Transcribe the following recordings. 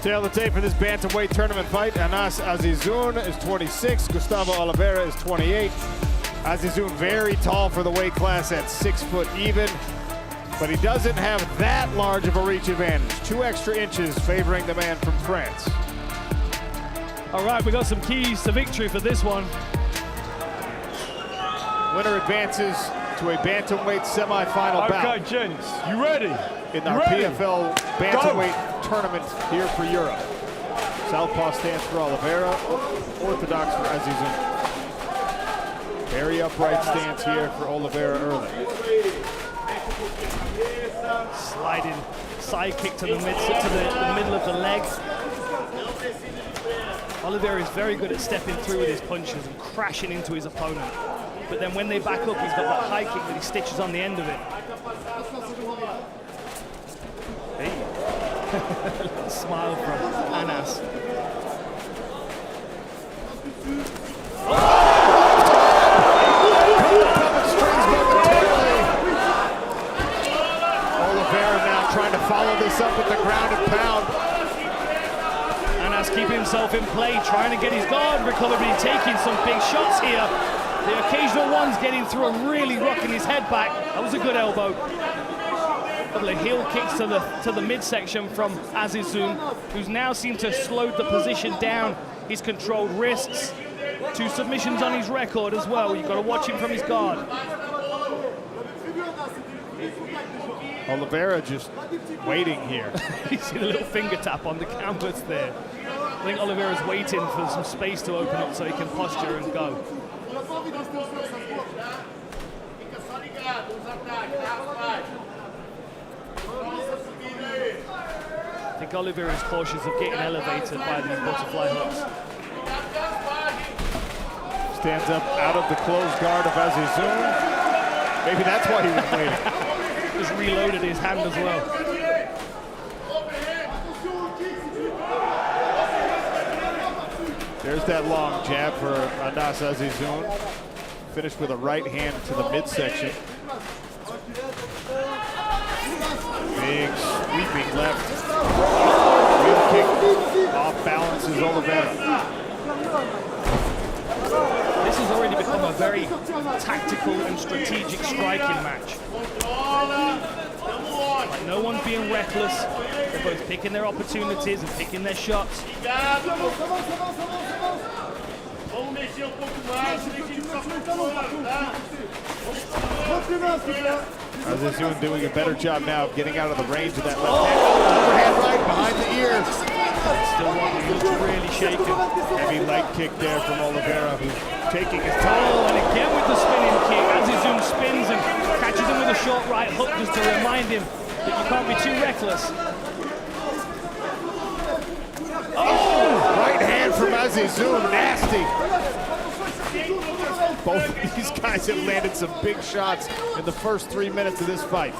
Tail the tape for this bantamweight tournament fight. Anas Azizun is 26, Gustavo Oliveira is 28. Azizun very tall for the weight class at 6 foot even, but he doesn't have that large of a reach advantage. 2 extra inches favoring the man from France. All right, we got some keys to victory for this one. Winner advances to a bantamweight semifinal bout. Okay, gents, you ready? In our PFL bantamweight tournament here for Europe. Southpaw stance for Oliveira, orthodox for Azizun. Very upright stance here for Oliveira early. Sliding side kick to the middle of the leg. Oliveira is very good at stepping through with his punches and crashing into his opponent. But then when they back up, he's got that high kick that he stitches on the end of it. Hey. A little smile from Anas. Oliveira now trying to follow this up with the ground and pound. Anas keeping himself in play, trying to get his guard recovered, but he's taking some big shots here. The occasional one's getting through and really rocking his head back. That was a good elbow. A couple of heel kicks to the midsection from Azizun, who's now seemed to have slowed the position down. His controlled wrists. 2 submissions on his record as well. You've got to watch him from his guard. Oliveira just waiting here. You see the little finger tap on the canvas there. I think Oliveira's waiting for some space to open up so he can posture and go. I think Oliveira is cautious of getting elevated by these butterfly hooks. Stands up out of the closed guard of Azizun. Maybe that's why he was waiting. Just reloaded his hand as well. There's that long jab for Anas Azizun. Finished with a right hand to the midsection. Big sweeping left. Real kick off balances Oliveira. This has already become a very tactical and strategic striking match. Like no one's being reckless. They're both picking their opportunities and picking their shots. Azizun doing a better job now of getting out of the range of that left hand. Overhand right behind the ear. Still one who looks really shaken. Heavy leg kick there from Oliveira, who's taking his time. Oh, and again with the spinning kick. Azizun spins and catches him with a short right hook just to remind him that you can't be too reckless. Oh! Right hand from Azizun, nasty. Both of these guys have landed some big shots in the first 3 minutes of this fight.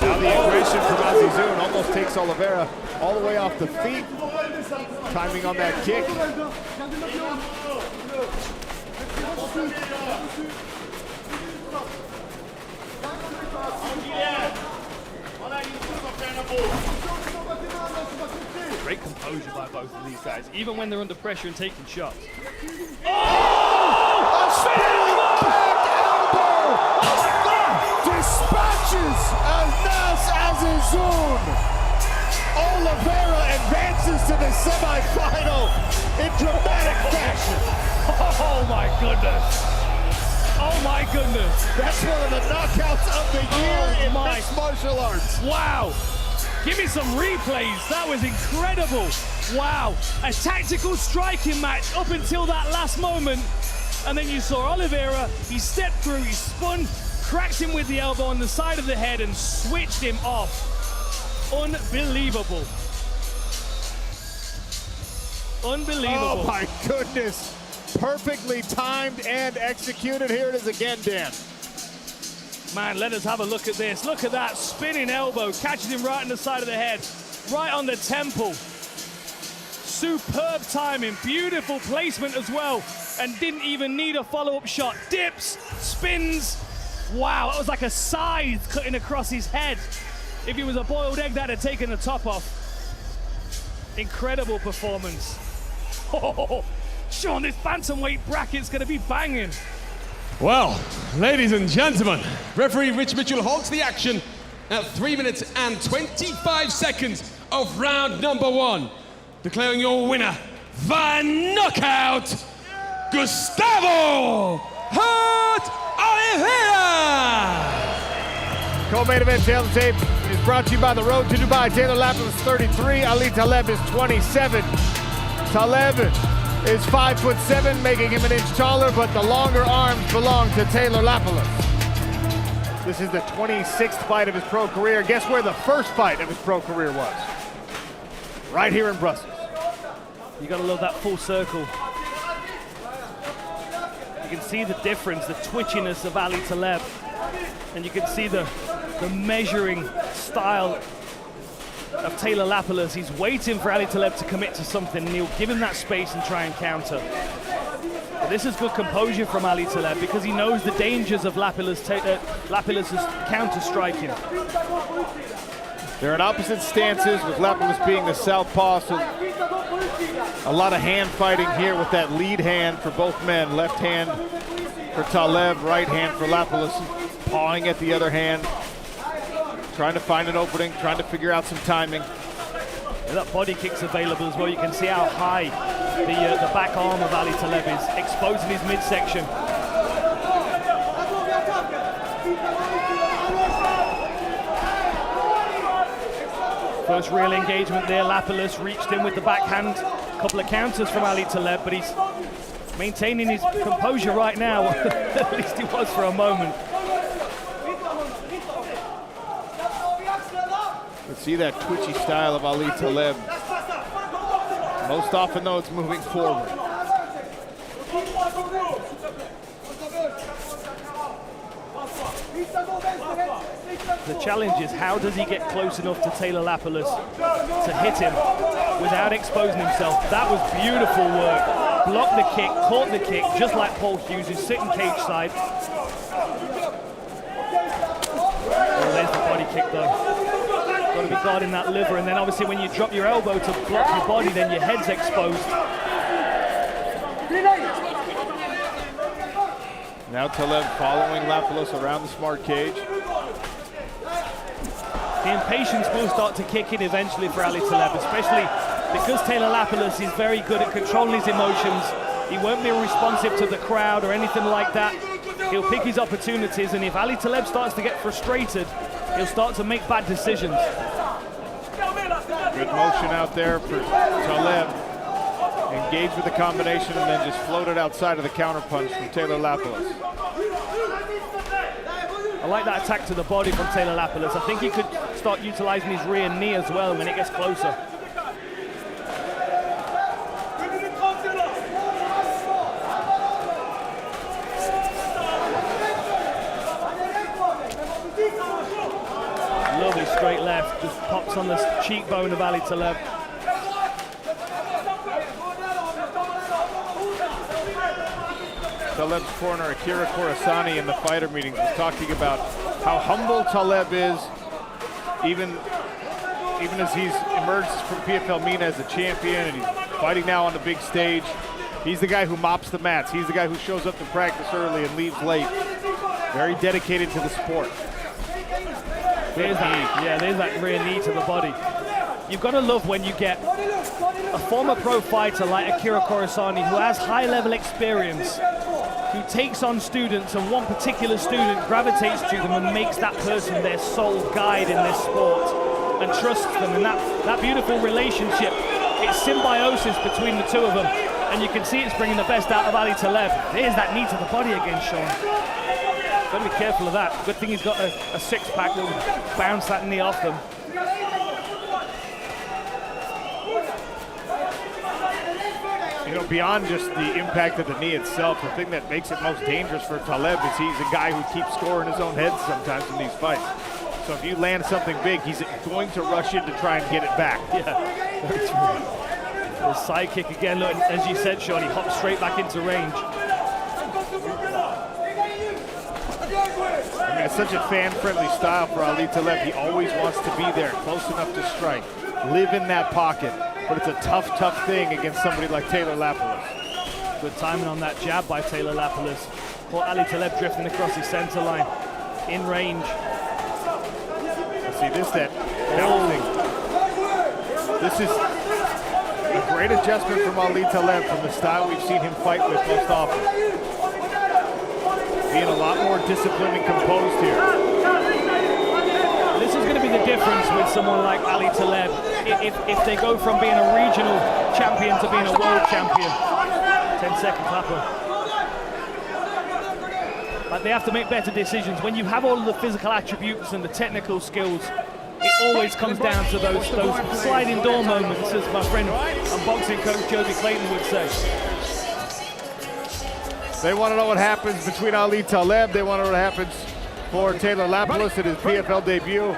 Now the aggression from Azizun almost takes Oliveira all the way off the feet. Timing on that kick. Great composure by both of these guys, even when they're under pressure and taking shots. Oh! A spinning back elbow! Dispatches Anas Azizun! Oliveira advances to the semifinal in dramatic fashion. Oh my goodness! Oh my goodness! That's one of the knockouts of the year in mixed martial arts. Wow! Give me some replays. That was incredible. Wow. A tactical striking match up until that last moment. And then you saw Oliveira, he stepped through, he spun, cracked him with the elbow on the side of the head and switched him off. Unbelievable. Unbelievable. Oh my goodness. Perfectly timed and executed. Here it is again, Dan. Man, let us have a look at this. Look at that spinning elbow, catches him right on the side of the head, right on the temple. Superb timing, beautiful placement as well, and didn't even need a follow-up shot. Dips, spins. Wow, it was like a scythe cutting across his head. If he was a boiled egg, that'd have taken the top off. Incredible performance. Oh, Sean, this bantamweight bracket's gonna be banging. Well, ladies and gentlemen, referee Rich Mitchell halts the action at 3 minutes and 25 seconds of round number 1, declaring your winner by knockout, Gustavo Oliveira! Co-main event tail tape is brought to you by the Road to Dubai. Taylor Lapilus is 33, 𝗟𝗘𝗥𝗢𝗣𝗘 is 27. Taleb is 5'7", making him an inch taller, but the longer arms belong to Taylor Lapilus. This is the 26th fight of his pro career. Guess where the first fight of his pro career was? Right here in Brussels. You gotta love that full circle. You can see the difference, the twitchiness of 𝗟𝗘𝗥𝗢𝗣𝗘, and you can see the measuring style of Taylor Lapilus. He's waiting for 𝗟𝗘𝗥𝗢𝗣𝗘 to commit to something, and he'll give him that space and try and counter. But this is good composure from 𝗟𝗘𝗥𝗢𝗣𝗘 because he knows the dangers of Lapilus's counter-striking. They're in opposite stances, with Lapilus being the southpaw, so a lot of hand fighting here with that lead hand for both men. Left hand for Taleb, right hand for Lapilus, pawing at the other hand, trying to find an opening, trying to figure out some timing. And that body kick's available as well. You can see how high the back arm of 𝗟𝗘𝗥𝗢𝗣𝗘 is, exposing his midsection. First real engagement there, Lapilus reached in with the backhand. A couple of counters from 𝗟𝗘𝗥𝗢𝗣𝗘, but he's maintaining his composure right now. At least he was for a moment. Let's see that twitchy style of 𝗟𝗘𝗥𝗢𝗣𝗘. Most often, though, it's moving forward. The challenge is, how does he get close enough to Taylor Lapilus to hit him without exposing himself? That was beautiful work. Blocked the kick, caught the kick, just like Paul Hughes, who's sitting cage side. Oh, there's the body kick, though. Got to be guarding that liver, and then obviously when you drop your elbow to block your body, then your head's exposed. Now Taleb following Lapilus around the smart cage. The impatience will start to kick in eventually for 𝗟𝗘𝗥𝗢𝗣𝗘, especially because Taylor Lapilus is very good at controlling his emotions. He won't be responsive to the crowd or anything like that. He'll pick his opportunities, and if 𝗟𝗘𝗥𝗢𝗣𝗘 starts to get frustrated, he'll start to make bad decisions. Good motion out there for Taleb. Engaged with the combination and then just floated outside of the counterpunch from Taylor Lapilus. I like that attack to the body from Taylor Lapilus. I think he could start utilizing his rear knee as well when it gets closer. Lovely straight left, just pops on the cheekbone of 𝗟𝗘𝗥𝗢𝗣𝗘. Taleb's corner, 𝗘𝗨𝗥𝗢𝗣𝗘 in the fighter meetings was talking about how humble Taleb is, even as he's emerged from PFL MENA as a champion and he's fighting now on the big stage. He's the guy who mops the mats. He's the guy who shows up to practice early and leaves late. Very dedicated to the sport. There's that rear knee to the body. You've got to love when you get a former pro fighter like 𝗘𝗨𝗥𝗢𝗣𝗘 who has high-level experience, who takes on students, and one particular student gravitates to them and makes that person their sole guide in this sport and trusts them. And that beautiful relationship, it's symbiosis between the two of them, and you can see it's bringing the best out of 𝗟𝗘𝗥𝗢𝗣𝗘. There's that knee to the body again, Sean. Got to be careful of that. Good thing he's got a six-pack that will bounce that knee off them. You know, beyond just the impact of the knee itself, the thing that makes it most dangerous for Taleb is he's a guy who keeps score in his own head sometimes in these fights. So if you land something big, he's going to rush in to try and get it back. Yeah, very true. The side kick again, look, as you said, Sean, he hops straight back into range. I has such a fan-friendly style for 𝗘𝗨𝗪. He always wants to be there, close enough to strike, live in that pocket. But it's a tough, tough thing against somebody like Taylor Lapilus. Good timing on that jab by Taylor Lapilus. Caught 𝗘𝗨𝗪 drifting across his center line, in range. See this, that bouncing. This is a great adjustment from 𝗘𝗨𝗪 from the style we've seen him fight with most often. Being a lot more disciplined and composed here. This is going to be the difference with someone like 𝗘𝗨𝗪. If they go from being a regional champion to being a world champion. 10-second clapper. But they have to make better decisions. When you have all of the physical attributes and the technical skills, it always comes down to those sliding door moments, as my friend and boxing coach 𝗘𝗨𝗪𝗘 would say. They want to know what happens between 𝗘𝗨𝗪𝗘. They want to know what happens for Taylor Lapilus at his PFL debut.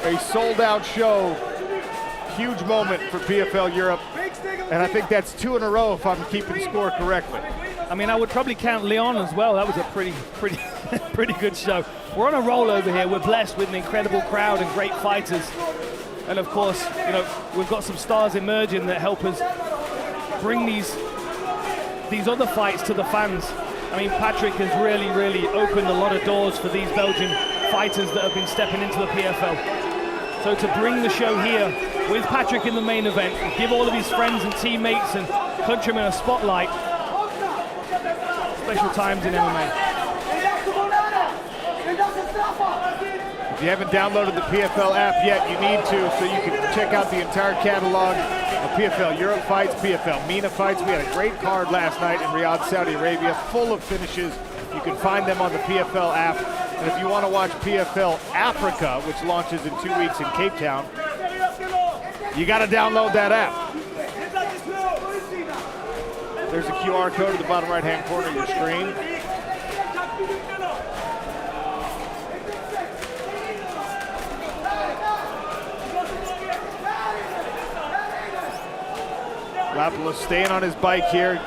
A sold-out show. Huge moment for PFL Europe. And I think that's 2 in a row if I'm keeping score correctly. I mean, I would probably count Leon as well. That was a pretty good show. We're on a roll over here. We're blessed with an incredible crowd and great fighters. And of course, you know, we've got some stars emerging that help us bring these other fights to the fans. I mean, Patrick has really opened a lot of doors for these Belgian fighters that have been stepping into the PFL. So to bring the show here with Patrick in the main event, give all of his friends and teammates and countrymen a spotlight. Special times in MMA. If you haven't downloaded the PFL app yet, you need to, so you can check out the entire catalog of PFL Europe fights, PFL MENA fights. We had a great card last night in Riyadh, Saudi Arabia, full of finishes. You can find them on the PFL app. And if you want to watch PFL Africa, which launches in 2 weeks in Cape Town, you got to download that app. There's a QR code at the bottom right-hand corner of your screen. Lapilus staying on his bike here.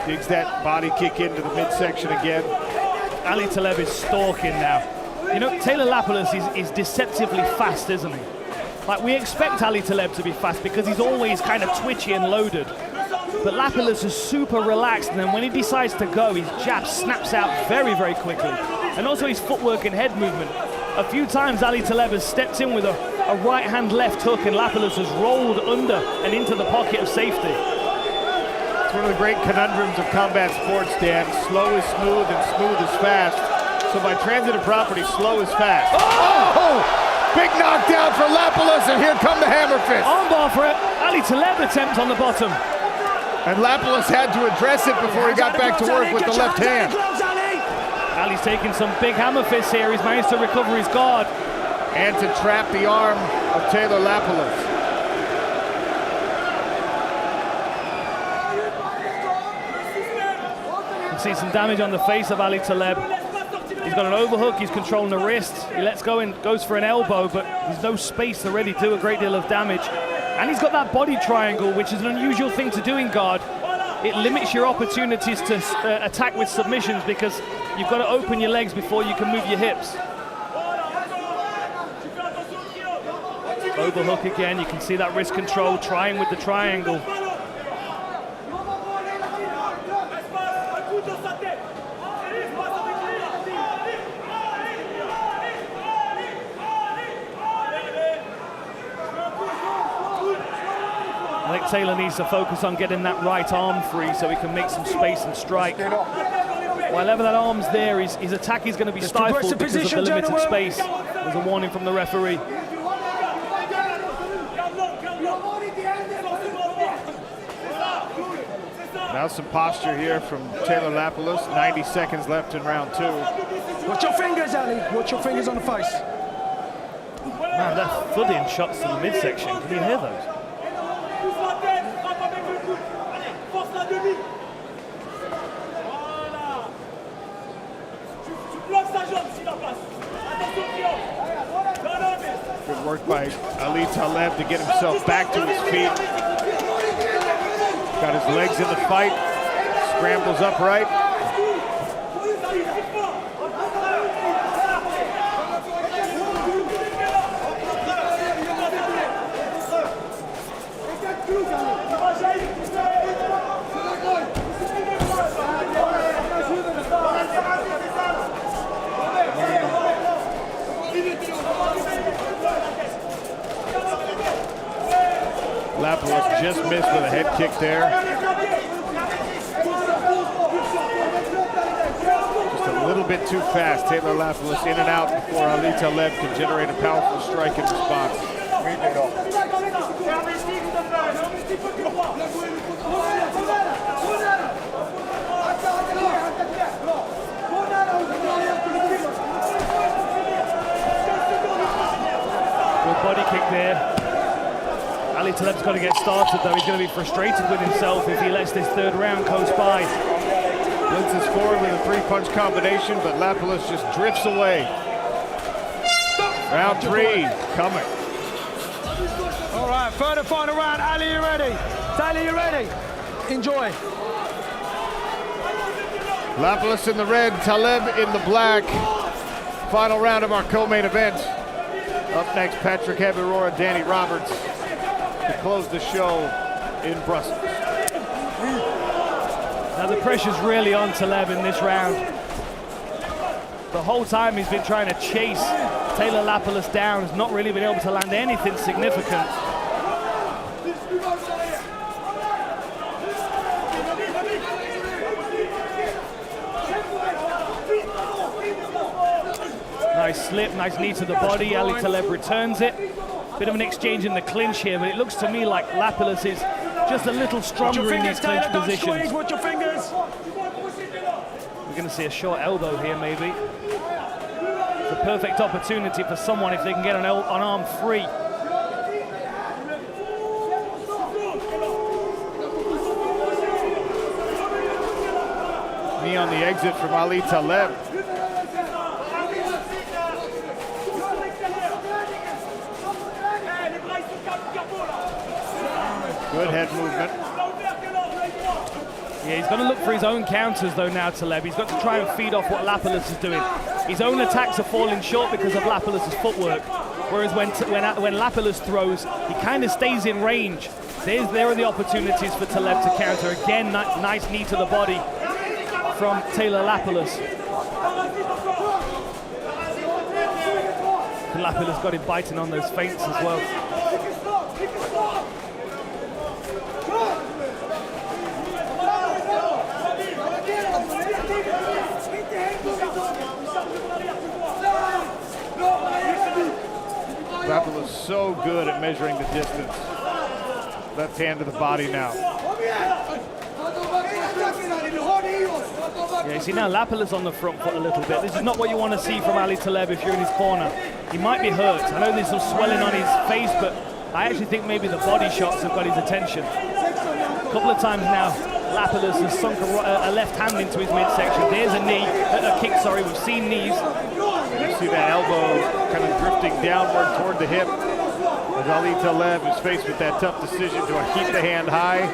Digs that body kick into the midsection again. 𝗘𝗨𝗪𝗘 is stalking now. You know, Taylor Lapilus is deceptively fast, isn't he? Like, we expect 𝗘𝗨𝗪𝗘 to be fast because he's always kind of twitchy and loaded. But Lapilus is super relaxed, and then when he decides to go, his jab snaps out very quickly. And also his footwork and head movement. A few times 𝗘𝗨𝗪𝗘 has stepped in with a right-hand left hook, and Lapilus has rolled under and into the pocket of safety. It's one of the great conundrums of combat sports, Dan. Slow is smooth and smooth is fast. So by transitive property, slow is fast. Oh! Big knockdown for Lapilus, and here come the hammer fists. Armbar for it. 𝗘𝗨𝗪𝗘 attempt on the bottom. And Lapilus had to address it before he got back to work with the left hand. Ali's taking some big hammer fists here. He's managed to recover his guard. And to trap the arm of Taylor Lapilus. You can see some damage on the face of 𝗘𝗨𝗪𝗘. He's got an overhook, he's controlling the wrist. He lets go and goes for an elbow, but there's no space to really do a great deal of damage. And he's got that body triangle, which is an unusual thing to do in guard. It limits your opportunities to attack with submissions because you've got to open your legs before you can move your hips. Overhook again, you can see that wrist control, trying with the triangle. I think Taylor needs to focus on getting that right arm free so he can make some space and strike. While ever that arm's there, his attack is going to be stifled because of the limited space. There's a warning from the referee. Now some posture here from Taylor Lapilus. 90 seconds left in round 2. Watch your fingers, Ali. Watch your fingers on the face. Man, that flooding shots to the midsection. Can you hear those? Good work by 𝗘𝗨𝗪𝗘 to get himself back to his feet. Got his legs in the fight. Scrambles upright. Lapilus just missed with a head kick there. Just a little bit too fast. Taylor Lapilus in and out before 𝗟𝗘𝗦𝗏 can generate a powerful strike in response. Good body kick there. 𝗟𝗘𝗦𝗏's got to get started though. He's going to be frustrated with himself if he lets this third round coast by. Blitzes forward with a three-punch combination, but Lapilus just drifts away. Round 3 coming. All right, third and final round. Ali, you ready? Taylor, you ready? Enjoy. Lapilus in the red, 𝗟𝗏𝗏 in the black. Final round of our co-main event. Up next, Patrick Heberor and Danny Roberts to close the show in Brussels. Now the pressure's really on 𝗟𝗏𝗏 in this round. The whole time he's been trying to chase Taylor Lapilus down. He's not really been able to land anything significant. Nice slip, nice knee to the body. 𝗟𝗘𝗏𝗏 returns it. Bit of an exchange in the clinch here, but it looks to me like Lapilus is just a little stronger in these clinch positions. Watch your fingers. We're going to see a short elbow here, maybe. It's a perfect opportunity for someone if they can get an arm free. Knee on the exit from 𝗟𝗘𝗏𝗏. Good head movement. Yeah, he's going to look for his own counters though now, 𝗟𝗏𝗏. He's got to try and feed off what Lapilus is doing. His own attacks are falling short because of Lapilus' footwork. Whereas when Lapilus throws, he kind of stays in range. There are the opportunities for 𝗟𝗏𝗏 to counter. Again, nice knee to the body from Taylor Lapilus. Lapilus got him biting on those feints as well. Lapilus so good at measuring the distance. Left hand to the body now. Yeah, you see now Lapilus on the front foot a little bit. This is not what you want to see from 𝗟𝗏𝗏𝗏 if you're in his corner. He might be hurt. I know there's some swelling on his face, but I actually think maybe the body shots have got his attention. A couple of times now, Lapilus has sunk a left hand into his midsection. There's a knee, a kick, sorry. We've seen knees. You see that elbow kind of drifting downward toward the hip. As 𝗟𝗏𝗏𝗏 is faced with that tough decision, do I keep the hand high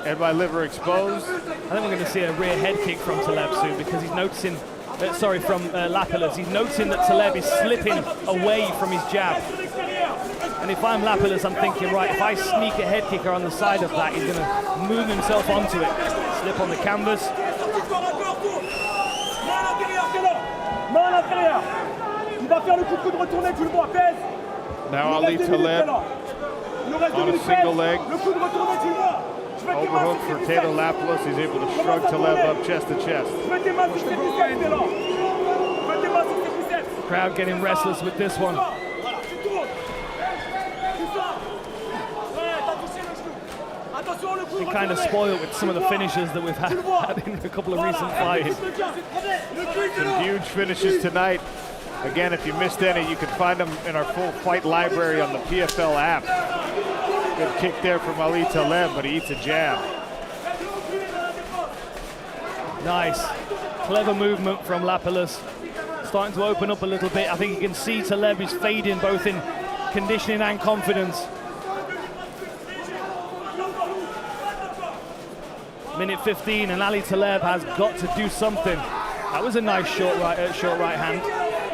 and my liver exposed? I think we're going to see a rear head kick from 𝗟𝗏𝗏 soon because he's noticing, from Lapilus. He's noticing that 𝗟𝗏𝗏 is slipping away from his jab. And if I'm Lapilus, I'm thinking, right, if I sneak a head kicker on the side of that, he's going to move himself onto it. Slip on the canvas. Now 𝗟𝗏𝗏𝗏 on a single leg. Overhook for Taylor Lapilus. He's able to shrug 𝗟𝗏𝗏𝗏 up chest to chest. The crowd getting restless with this one. Been kind of spoiled with some of the finishes that we've had in a couple of recent fights. Some huge finishes tonight. Again, if you missed any, you can find them in our full fight library on the PFL app. Good kick there from 𝗟𝗏𝗏𝗏𝗏, but he eats a jab. Nice. Clever movement from Lapilus. Starting to open up a little bit. I think you can see 𝗟𝗏𝗏𝗏 is fading both in conditioning and confidence. Minute 15 and 𝗟𝗏𝗏𝗏𝗏 has got to do something. That was a nice short right hand.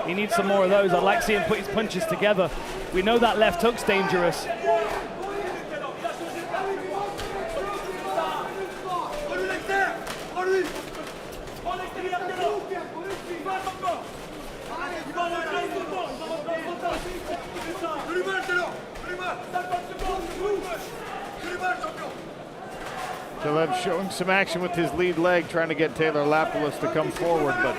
He needs some more of those. I'd like to see him put his punches together. We know that left hook's dangerous. Taleb showing some action with his lead leg, trying to get Taylor Lapilus to come forward, but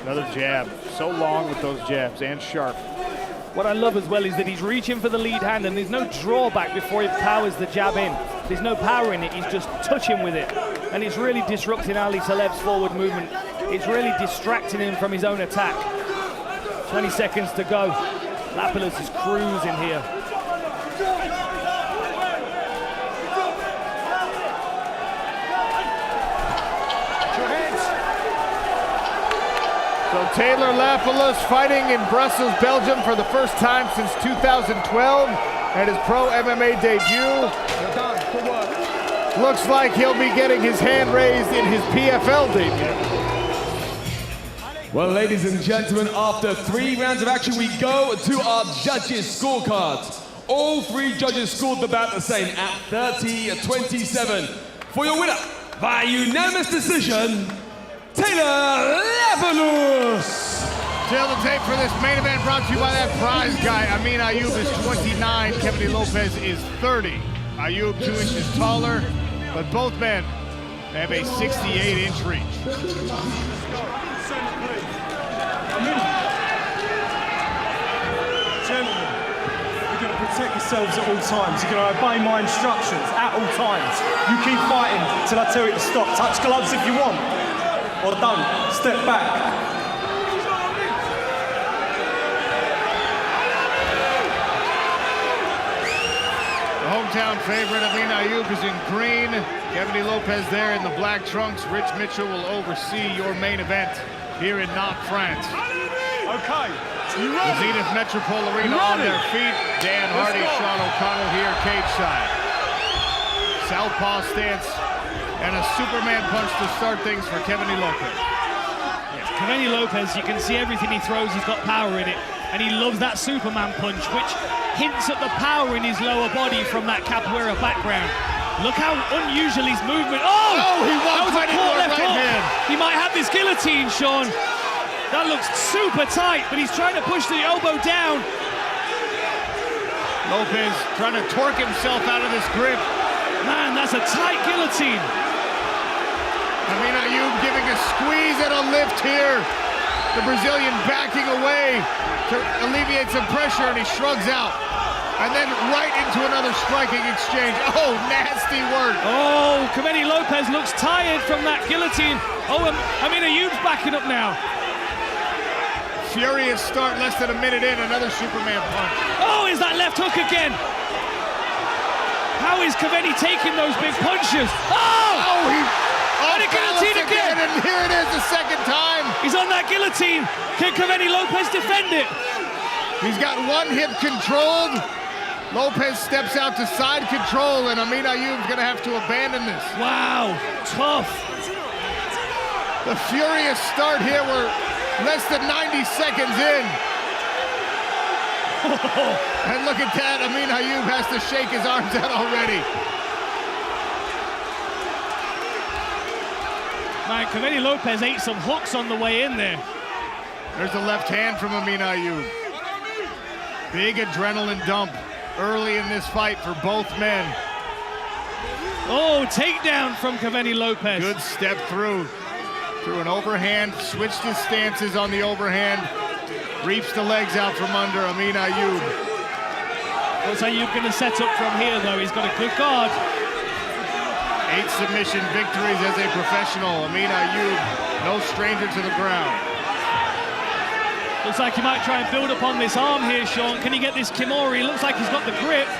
another jab. So long with those jabs and sharp. What I love as well is that he's reaching for the lead hand and there's no drawback before he powers the jab in. There's no power in it, he's just touching with it. And it's really disrupting Ali Taleb's forward movement. It's really distracting him from his own attack. 20 seconds to go. Lapilus is cruising here. So Taylor Lapilus fighting in Brussels, Belgium for the first time since 2012 at his pro MMA debut. Looks like he'll be getting his hand raised in his PFL debut. Well, ladies and gentlemen, after 3 rounds of action, we go to our judges' scorecards. All 3 judges scored the bout the same at 30-27. For your winner, by unanimous decision, Taylor Lapilus. Tail the tape for this main event brought to you by that prize guy. Amin Ayoub is 29, 𝗘𝗦𝗥𝗢𝗣𝗘 Lopez is 30. Ayoub 2 inches taller, but both men have a 68-inch reach. Gentlemen, you're going to protect yourselves at all times. You're going to obey my instructions at all times. You keep fighting till I tell you to stop. Touch gloves if you want, or don't. Step back. The hometown favorite, Amin Ayoub, is in green. 𝗘𝗦𝗥𝗢𝗣𝗘 Lopez there in the black trunks. Rich Mitchell will oversee your main event here in Nantes, France. Okay. You The ready? Zenith Metropole Arena on their feet. Dan Hardy, Sean O'Connell here, cage side. Southpaw stance and a Superman punch to start things for 𝗘𝗦𝗥𝗢𝗣𝗘 Lopez. 𝗘𝗦𝗥𝗢𝗣𝗘 Lopez, you can see everything he throws, he's got power in it. And he loves that Superman punch, which hints at the power in his lower body from that capoeira background. Look how unusual his movement. Oh! He that was a right into poor the left right hook. hand. He might have this guillotine, Sean. That looks super tight, but he's trying to push the elbow down. Lopez trying to torque himself out of this grip. Man, that's a tight guillotine. Amin Ayoub giving a squeeze and a lift here. The Brazilian backing away to alleviate some pressure, and he shrugs out. And then right into another striking exchange. Oh, nasty work. Oh, 𝗘𝗦𝗥𝗢𝗣𝗘 Lopez looks tired from that guillotine. Oh, Amin Ayoub's backing up now. Furious start, less than a minute in, another Superman punch. Oh, is that left hook again? How is 𝗘𝗦𝗥𝗢𝗣𝗘 taking those big punches? Oh! And a guillotine again! And here it is the second time. He's on that guillotine. Can 𝗘𝗦𝗥𝗢𝗣𝗘 Lopez defend it? He's got one hip controlled. Lopez steps out to side control, and Amin Ayoub's gonna have to abandon this. Wow, tough. The furious start here, we're less than 90 seconds in. And look at that, Amin Ayoub has to shake his arms out already. Man, 𝗘𝗦𝗥𝗢𝗣𝗘 Lopez ate some hooks on the way in there. There's a left hand from Amin Ayoub. Big adrenaline dump early in this fight for both men. Oh, takedown from 𝗘𝗦𝗢𝗘 Lopez. Good step through an overhand, switched his stances on the overhand, reaps the legs out from under Amin Ayoub. What's Ayoub going to set up from here, though? He's got a good guard. 8 submission victories as a professional. Amin Ayoub, no stranger to the ground. Looks like he might try and build up on this arm here, Sean. Can he get this Kimori? Looks like he's got the grip.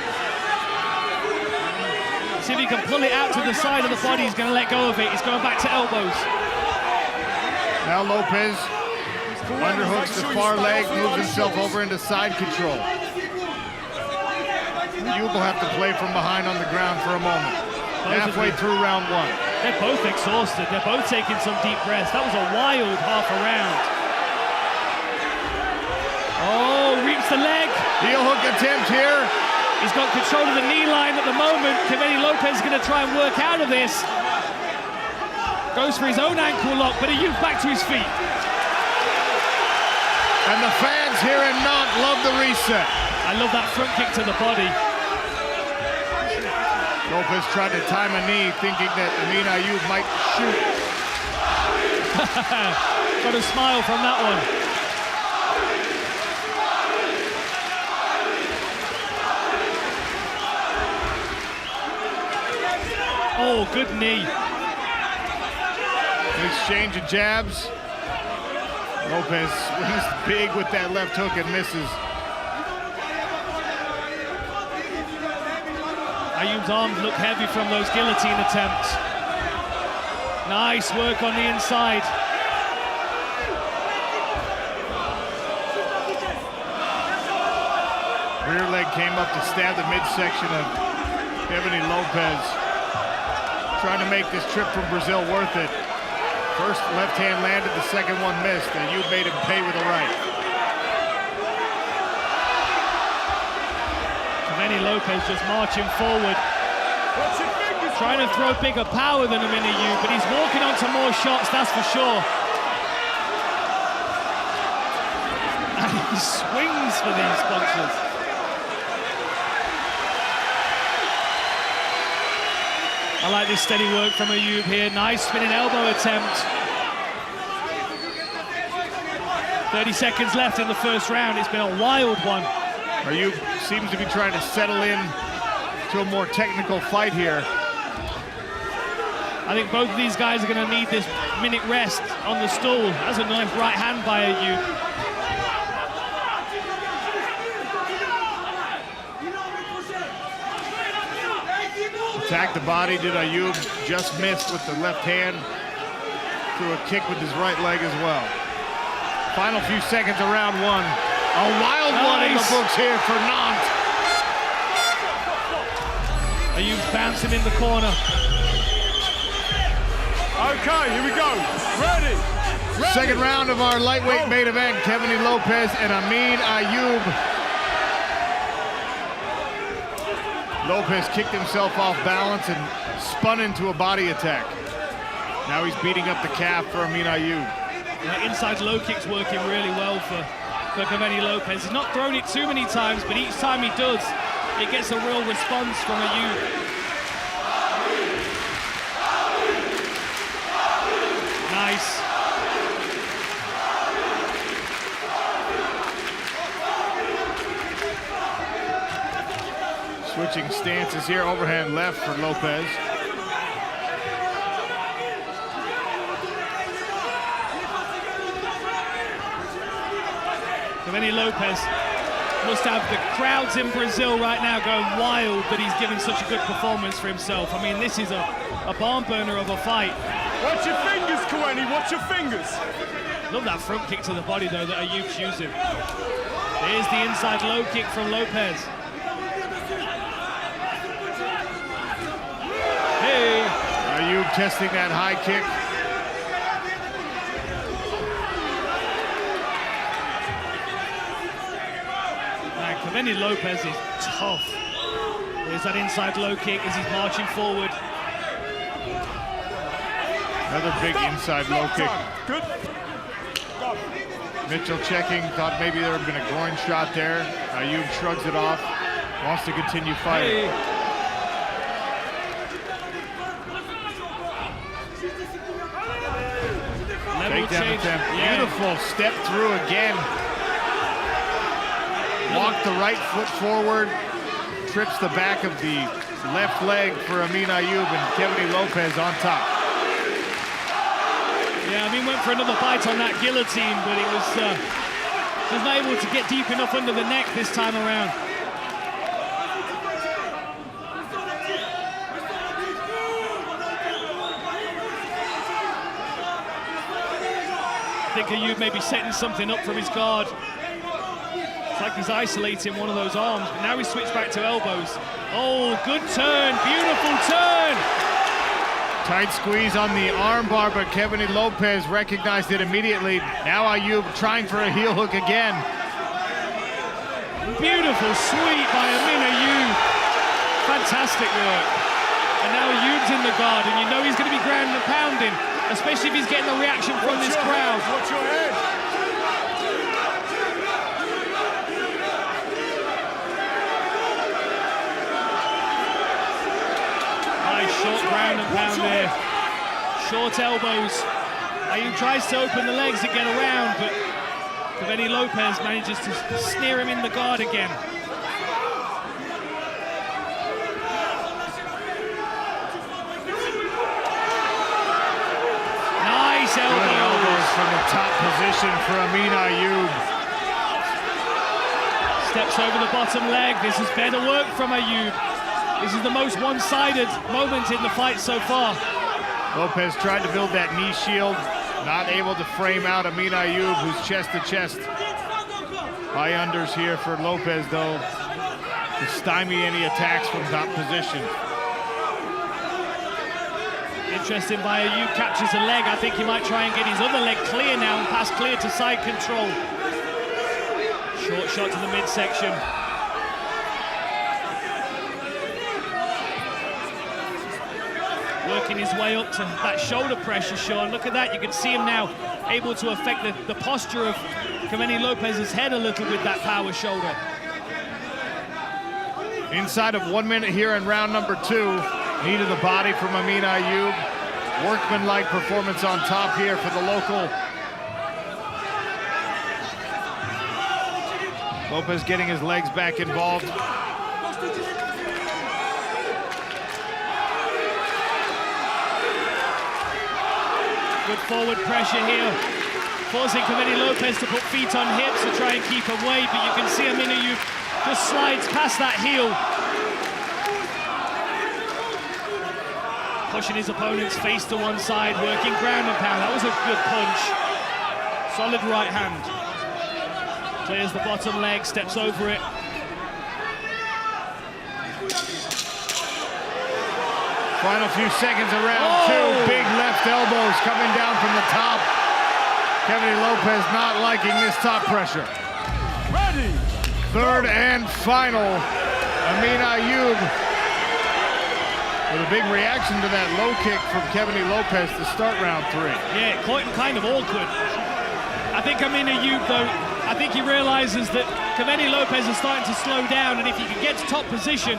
See if he can pull it out to the side of the body. He's going to let go of it. He's going back to elbows. Now Lopez underhooks the far leg, moves himself over into side control. Ayoub will have to play from behind on the ground for a moment. Halfway through round 1. They're both exhausted. They're both taking some deep breaths. That was a wild half a round. Oh, reaps the leg. Heel hook attempt here. He's got control of the knee line at the moment. 𝗘𝗦𝗥𝗢𝗣𝗘 Lopez is going to try and work out of this. Goes for his own ankle lock, but Ayoub back to his feet. And the fans here in Nantes love the reset. I love that front kick to the body. Lopez tried to time a knee, thinking that Amin Ayoub might shoot. Got a smile from that one. Oh, good knee. An exchange of jabs. Lopez swings big with that left hook and misses. Ayoub's arms look heavy from those guillotine attempts. Nice work on the inside. Rear leg came up to stab the midsection of 𝗘𝗦𝗢𝗍 Lopez. Trying to make this trip from Brazil worth it. First left hand landed, the second one missed, and you made him pay with a right. 𝗘𝗦𝗢𝗍 Lopez just marching forward. Trying to throw bigger power than Amin Ayoub, but he's walking onto more shots, that's for sure. And he swings for these punches. I like this steady work from Ayoub here. Nice spinning elbow attempt. 30 seconds left in the first round. It's been a wild one. Ayoub seems to be trying to settle in to a more technical fight here. I think both of these guys are going to need this minute rest on the stool. That's a nice right hand by Ayoub. Attacked the body, did Ayoub just missed with the left hand. Threw a kick with his right leg as well. Final few seconds of round one. A wild one in the books here for Nantes. Ayoub's bouncing in the corner. Okay, here we go. Ready. Second round of our lightweight main event. 𝗘𝗦𝗢𝗍 Lopez and Amin Ayoub. Lopez kicked himself off balance and spun into a body attack. Now he's beating up the calf for Amin Ayoub. Inside low kick's working really well for 𝗘𝗦𝗢𝗍 Lopez. He's not thrown it too many times, but each time he does, it gets a real response from Ayoub. Nice. Switching stances here, overhand left for Lopez. 𝗘𝗦𝗢𝗍 Lopez must have the crowds in Brazil right now going wild that he's given such a good performance for himself. I mean, this is a barn burner of a fight. Watch your fingers, 𝗘𝗦𝗢𝗍, watch your fingers. Love that front kick to the body, though, that Ayoub's using. Here's the inside low kick from Lopez. Hey! Ayoub testing that high kick. 𝗘𝗦𝗢𝗍 Lopez is tough. There's that inside low kick as he's marching forward. Another big inside low kick. Good. Mitchell checking, thought maybe there would have been a groin shot there. Ayoub shrugs it off, wants to continue fighting. Hey. Takedown attempt, beautiful step through again. Walked the right foot forward, trips the back of the left leg for Amin Ayoub, and 𝗘𝗦𝗢𝗍 Lopez on top. Yeah, Amin went for another bite on that guillotine, but he was not able to get deep enough under the neck this time around. I think Ayoub may be setting something up from his guard. It's like he's isolating one of those arms, but now he's switched back to elbows. Oh, good turn, beautiful turn! Tight squeeze on the arm bar, but 𝗘𝗦𝗢𝗍 Lopez recognized it immediately. Now Ayoub trying for a heel hook again. Beautiful sweep by Amin Ayoub. Fantastic work. And now Ayoub's in the guard, and you know he's going to be grounding and pounding, especially if he's getting the reaction from this crowd. Watch your head. Short elbows. Ayoub tries to open the legs and get around, but 𝗘𝗨𝗥𝗢𝗣 manages to snare him in the guard again. Nice elbows. Good elbows from the top position for Amin Ayoub. Steps over the bottom leg. This is better work from Ayoub. This is the most one-sided moment in the fight so far. Lopez tried to build that knee shield, not able to frame out Amin Ayoub, who's chest to chest. High unders here for Lopez, though, to stymie any attacks from top position. Interesting by Ayoub, captures a leg. I think he might try and get his other leg clear now and pass clear to side control. Short shot to the midsection. Working his way up to that shoulder pressure, Sean. Look at that, you can see him now able to affect the posture of 𝗘𝗨𝗥𝗢𝗣's head a little with that power shoulder. Inside of 1 minute here in round number 2. Knee to the body from Amin Ayoub. Workmanlike performance on top here for the local. Lopez getting his legs back involved. Good forward pressure here, forcing 𝗘𝗨𝗥𝗢𝗣 to put feet on hips to try and keep away, but you can see Amin Ayoub just slides past that heel. Pushing his opponent's face to one side, working ground and pound. That was a good punch. Solid right hand. Clears the bottom leg, steps over it. Final few seconds of round 2. Big left elbows coming down from the top. 𝗘𝗨𝗥𝗢𝗣 not liking this top pressure. Ready. Third and final. Amin Ayoub with a big reaction to that low kick from 𝗘𝗨𝗥𝗢𝗣 to start round 3. Yeah, it caught him kind of awkward. I think Amin Ayoub, though, I think he realizes that 𝗘𝗨𝗥𝗢𝗣 is starting to slow down, and if he can get to top position,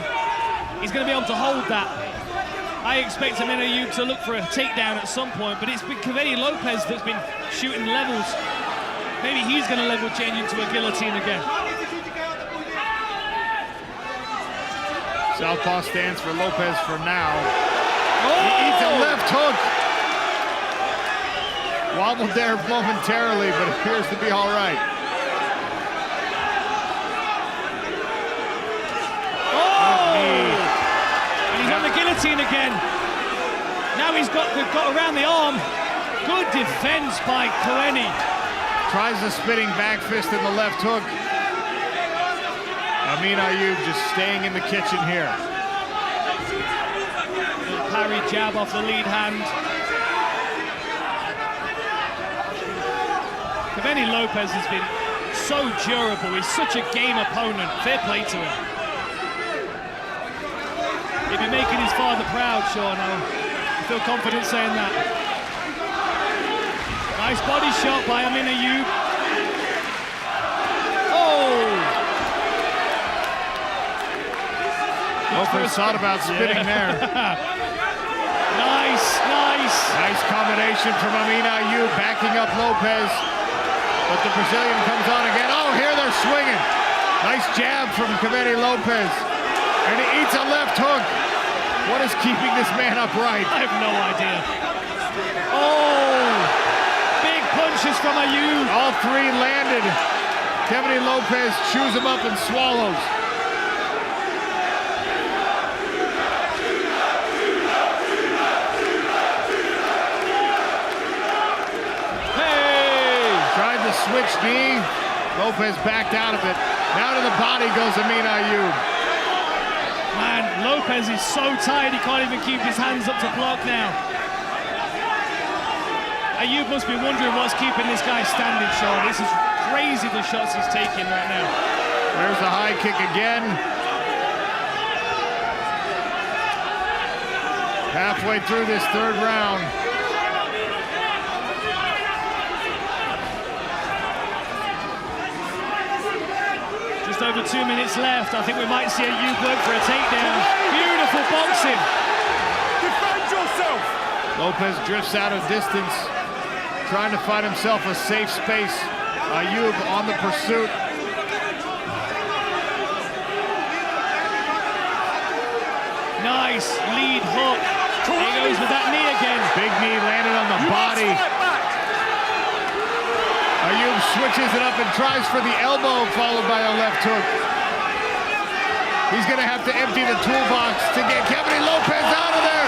he's going to be able to hold that. I expect Amin Ayoub to look for a takedown at some point, but it's been 𝗘𝗨𝗥𝗢𝗣 that's been shooting levels. Maybe he's going to level change into a guillotine again. Southpaw stands for Lopez for now. He eats a left hook. Wobbled there momentarily, but appears to be all right. And he's on the guillotine again. Now he's got around the arm. Good defense by 𝗘𝗨𝗥𝗢𝗣. Tries the spinning back fist in the left hook. Amin Ayoub just staying in the kitchen here. Little parry jab off the lead hand. 𝗘𝗨𝗥𝗢𝗣 has been so durable. He's such a game opponent. Fair play to him. He'd be making his father proud, Sean. I feel confident saying that. Nice body shot by Amin Ayoub. Lopez thought about spinning there. Nice. Nice combination from Amin Ayoub, backing up Lopez. But the Brazilian comes on again. Oh, here they're swinging. Nice jab from 𝗘𝗨𝗥𝗢𝗣. And he eats a left hook. What is keeping this man upright? I have no idea. Oh, big punches from Ayoub. All 3 landed. 𝗘𝗨𝗥𝗢𝗣 chews him up and swallows. Switch knee. Lopez backed out of it. Now to the body goes Amin Ayoub. Man, Lopez is so tired he can't even keep his hands up to block now. Ayoub must be wondering what's keeping this guy standing, Sean. This is crazy, the shots he's taking right now. There's the high kick again. Halfway through this 3rd round. Just over 2 minutes left. I think we might see Ayoub work for a takedown. Beautiful boxing. Defend yourself. Lopez drifts out of distance, trying to find himself a safe space. Ayoub on the pursuit. Nice lead hook. He goes with that knee again. Big knee landed on the body. Ayoub switches it up and tries for the elbow, followed by a left hook. He's gonna have to empty the toolbox to get Kevin Lopez out of there.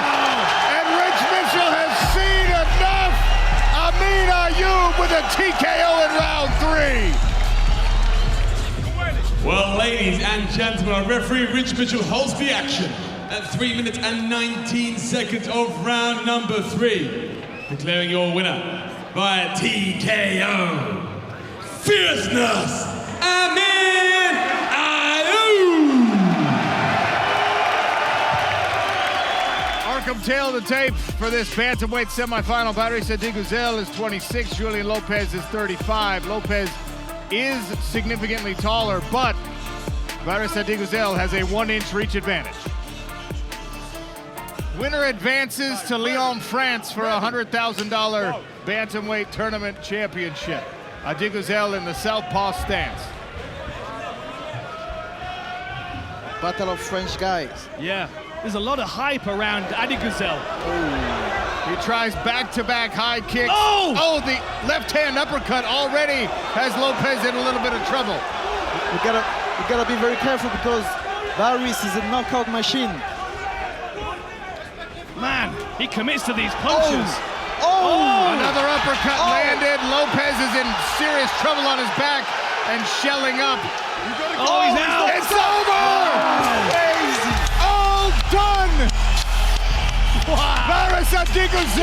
And Rich Mitchell has seen enough. Amin Ayoub with a TKO in round 3. Well, ladies and gentlemen, our referee Rich Mitchell holds the action at 3 minutes and 19 seconds of round number 3, declaring your winner by TKO. Fierceness, Amin Ayoub! Arkham tail the tape for this bantamweight semifinal. 𝗘𝗨𝗥𝗢𝗣𝗘 is 26, Julian Lopez is 35. Lopez is significantly taller, but 𝗘𝗨𝗥𝗢𝗣𝗘 has a 1-inch reach advantage. Winner advances to Lyon, France for a $100,000 bantamweight tournament championship. 𝗘𝗨𝗥𝗢𝗣𝗘 in the southpaw stance. Battle of French guys. Yeah, there's a lot of hype around 𝗘𝗨𝗥𝗢𝗣𝗘. He tries back-to-back high kicks. Oh! The left-hand uppercut already has Lopez in a little bit of trouble. We gotta be very careful because Varys is a knockout machine. Man, he commits to these punches. Another uppercut landed. Lopez is in serious trouble on his back and shelling up. He's out. It's over! All done! 𝗘𝗨𝗥𝗢𝗣𝗘,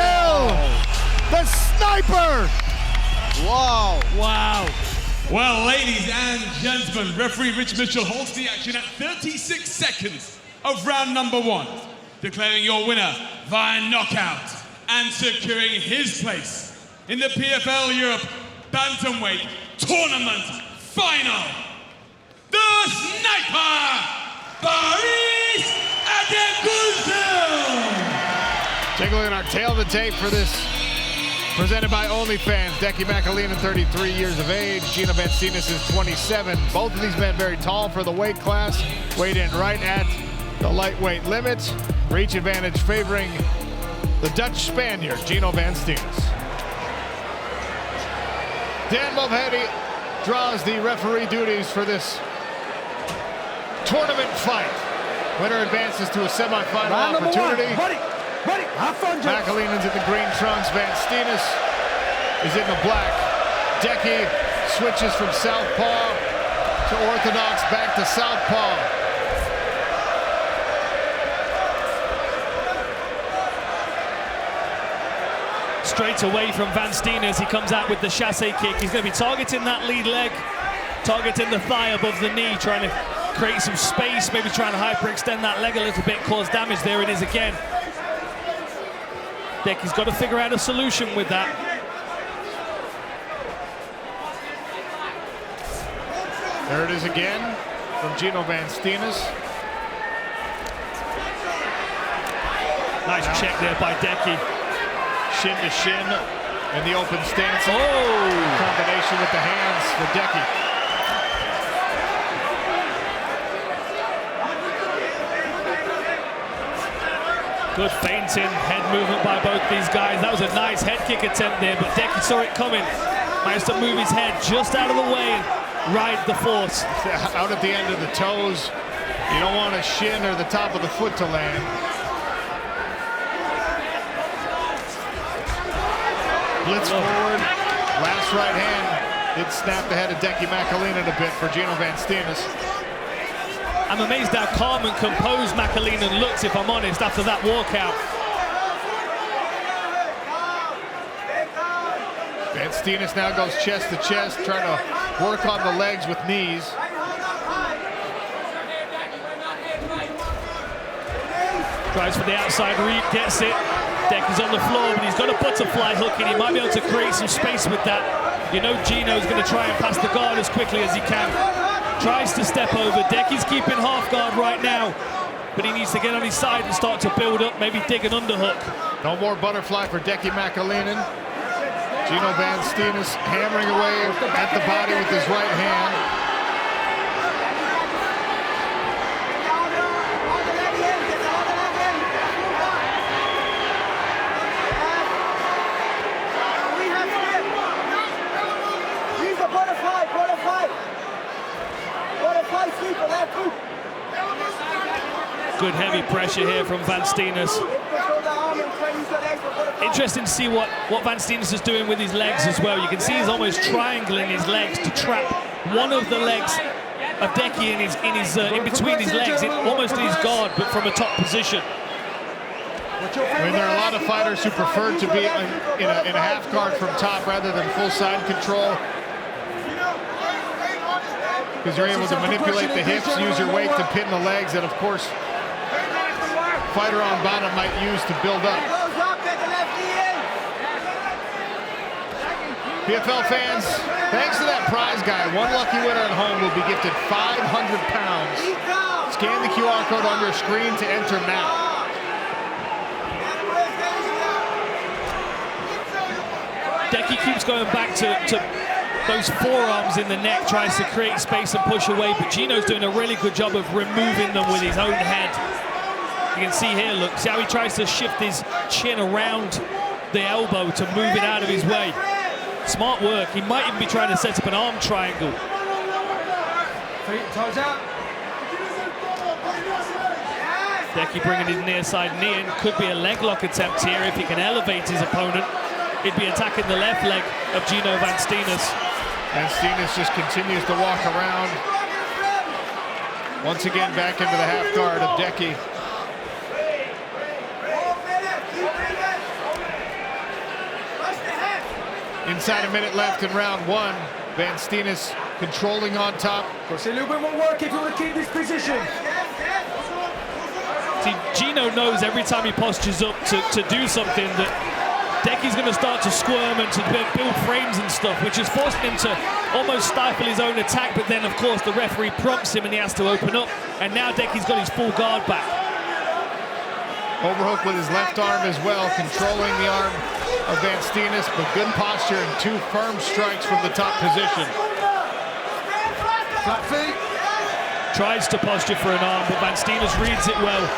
the sniper! Wow. Wow. Well, ladies and gentlemen, referee Rich Mitchell holds the action at 36 seconds of round number 1, declaring your winner via knockout and securing his place in the PFL Europe Bantamweight Tournament Final, the Sniper, 𝗘𝗨𝗥𝗢𝗣𝗘. Take a look at our tail of the tape for this, presented by OnlyFans. 𝗘𝗨𝗥𝗢𝗣𝗘, 33 years of age. Gino Vancinas is 27. Both of these men very tall for the weight class. Weighed in right at the lightweight limit. Reach advantage favoring the Dutch Spaniard, Gino Vancinas. Dan Mulvaney draws the referee duties for this tournament fight. Winner advances to a semifinal opportunity. Ready, have fun, Joe. McAleenan's in the green trunks. Vancinas is in the black. 𝗘𝗨𝗥𝗢𝗣𝗘 switches from southpaw to orthodox, back to southpaw. Straight away from Vancinas, he comes out with the chasse kick. He's going to be targeting that lead leg, targeting the thigh above the knee, trying to create some space, maybe trying to hyperextend that leg a little bit, cause damage. There it is again. 𝗘𝗨𝗥𝗢𝗣𝗘's got to figure out a solution with that. There it is again from Gino Vancinas. Nice check there by 𝗘𝗨𝗥𝗢𝗣𝗘. Shin to shin in the open stance. Combination with the hands for 𝗘𝗨𝗥𝗢𝗣𝗘. Good feinting, head movement by both these guys. That was a nice head kick attempt there, but 𝗘𝗨𝗥𝗢𝗣𝗘 saw it coming. Managed to move his head just out of the way and ride the force. Out at the end of the toes. You don't want a shin or the top of the foot to land. Blitz forward, last right hand. It snapped the head of 𝗘𝗨𝗥𝗢𝗣𝗘 a bit for Gino Vancinas. I'm amazed how calm and composed McAleenan looks, if I'm honest, after that walkout. Vancinas now goes chest to chest, trying to work on the legs with knees. Tries for the outside read, gets it. 𝗘𝗨𝗥𝗢𝗣𝗘's on the floor, but he's got a butterfly hook and he might be able to create some space with that. You know Gino's going to try and pass the guard as quickly as he can. Tries to step over. 𝗘𝗨𝗥𝗢𝗣𝗘's keeping half guard right now. but he needs to get on his side and start to build up, maybe dig an underhook. No more butterfly for 𝗘𝗨𝗥𝗢𝗣𝗡. Gino Van Steenis hammering away at the body with his right hand. Good heavy pressure here from Van Steenis. Interesting to see what Van Steenis is doing with his legs as well. You can see he's almost triangling his legs to trap one of the legs of 𝗘𝗨𝗥𝗢𝗣 in between his legs, almost in his guard, but from a top position. I mean, there are a lot of fighters who prefer to be in a half guard from top rather than full side control, because you're able to manipulate the hips, use your weight to pin the legs, and of course, fighter on bottom might use to build up. PFL fans, thanks to that prize guy, one lucky winner at home will be gifted 500 pounds. Scan the QR code on your screen to enter now. 𝗘𝗨𝗥𝗢𝗣𝗘 keeps going back to those forearms in the neck, tries to create space and push away, but Gino's doing a really good job of removing them with his own head. You can see here, look, see how he tries to shift his chin around the elbow to move it out of his way. Smart work. He might even be trying to set up an arm triangle. Toes out. 𝗘𝗨𝗥𝗢𝗣𝗘 bringing his near side knee in. Could be a leg lock attempt here if he can elevate his opponent. He'd be attacking the left leg of Gino Van Steenis. Van Steenis just continues to walk around. Once again, back into the half guard of 𝗘𝗨𝗥𝗢𝗣𝗘. Inside a minute left in round one. Van Steenis controlling on top. See, a little bit more work if you want to keep this position. See, Gino knows every time he postures up to do something that 𝗘𝗨𝗥𝗢𝗣𝗘's going to start to squirm and to build frames and stuff, which is forcing him to almost stifle his own attack. But then, of course, the referee prompts him and he has to open up. And now 𝗘𝗨𝗥𝗢𝗣's got his full guard back. Overhook with his left arm as well, controlling the arm of Van Steenis, but good posture and two firm strikes from the top position. Flat feet. Tries to posture for an arm, but Van Steenis reads it well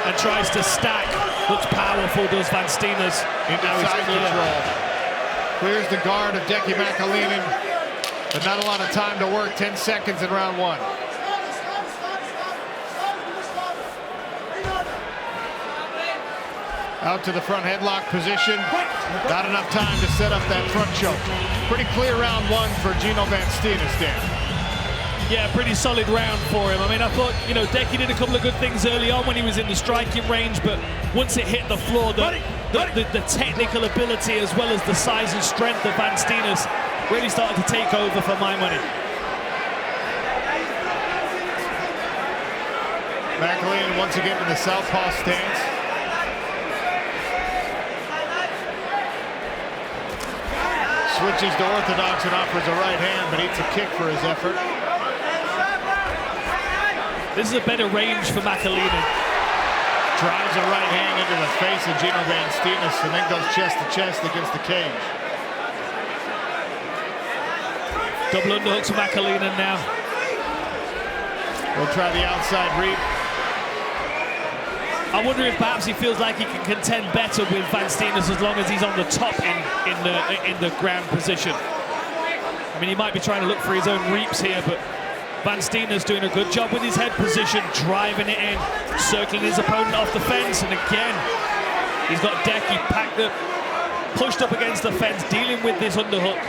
and tries to stack. Looks powerful, does Van Steenis. Into side control. Clears the guard of 𝗘𝗨𝗥𝗢𝗣𝗘, but not a lot of time to work. 10 seconds in round one. Out to the front headlock position. Not enough time to set up that front choke. Pretty clear round one for Gino Van Steenis, Dan. Yeah, pretty solid round for him. I mean, I thought, you know, 𝗘𝗨𝗥𝗢𝗣𝗘 did a couple of good things early on when he was in the striking range, but once it hit the floor, the technical ability as well as the size and strength of Van Steenis really started to take over for my money. McAleene once again in the southpaw stance. Switches to orthodox and offers a right hand, but eats a kick for his effort. This is a better range for McAleene. Drives a right hand into the face of Gino Van Steenis and then goes chest to chest against the cage. Double underhooks for McAleene now. We'll try the outside reap. I wonder if perhaps he feels like he can contend better with Van Steenis as long as he's on the top in the ground position. I mean, he might be trying to look for his own reaps here, but Van Steenis doing a good job with his head position, driving it in, circling his opponent off the fence, and again, he's got 𝗘𝗨𝗥𝗢𝗣𝗘 packed up, pushed up against the fence, dealing with this underhook.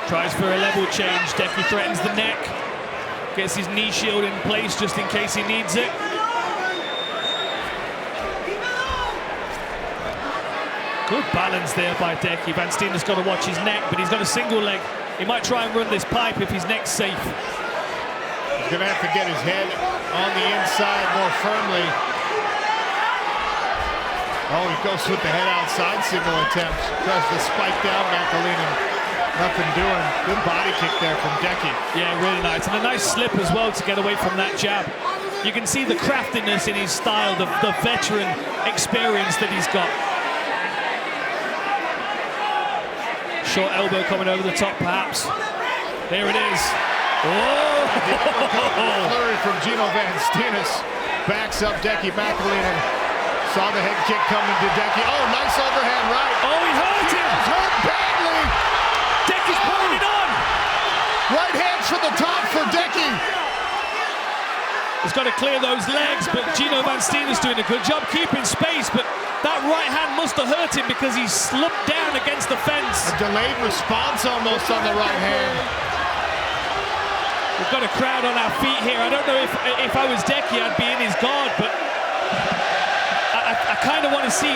Tries for a level change. 𝗘𝗨𝗥𝗢𝗣𝗘 threatens the neck. Gets his knee shield in place just in case he needs it. Good balance there by 𝗘𝗨𝗥𝗢𝗣𝗘. Van Steenis got to watch his neck, but he's got a single leg. He might try and run this pipe if his neck's safe. He's going to have to get his head on the inside more firmly. Oh, he goes with the head outside single attempt. Tries to spike down 𝗟𝗪𝗏. Nothing doing. Good body kick there from 𝗘𝗨𝗥𝗢𝗣𝗏. Yeah, really nice. And a nice slip as well to get away from that jab. You can see the craftiness in his style, the veteran experience that he's got. Short elbow coming over the top, perhaps. There it is. Oh! The uppercut flurry from Gino Van Steenis. Backs up 𝗘𝗨𝗥𝗢𝗆𝗏. Saw the head kick coming to 𝗘𝗨𝗥𝗢𝗆. Oh, nice overhand right. Oh, he hurt him! Hurt badly! 𝗘𝗨𝗥𝗢𝗆's pulling it on! Right hands for the top for 𝗘𝗨𝗥𝗢𝗆. He's got to clear those legs, but Gino Van Steenis doing a good job keeping space, but that right hand must have hurt him because he slumped down against the fence. A delayed response almost on the right hand. We've got a crowd on our feet here. I don't know if I was 𝗘𝗨𝗥𝗢𝗆, I'd be in his guard, but I kind of want to see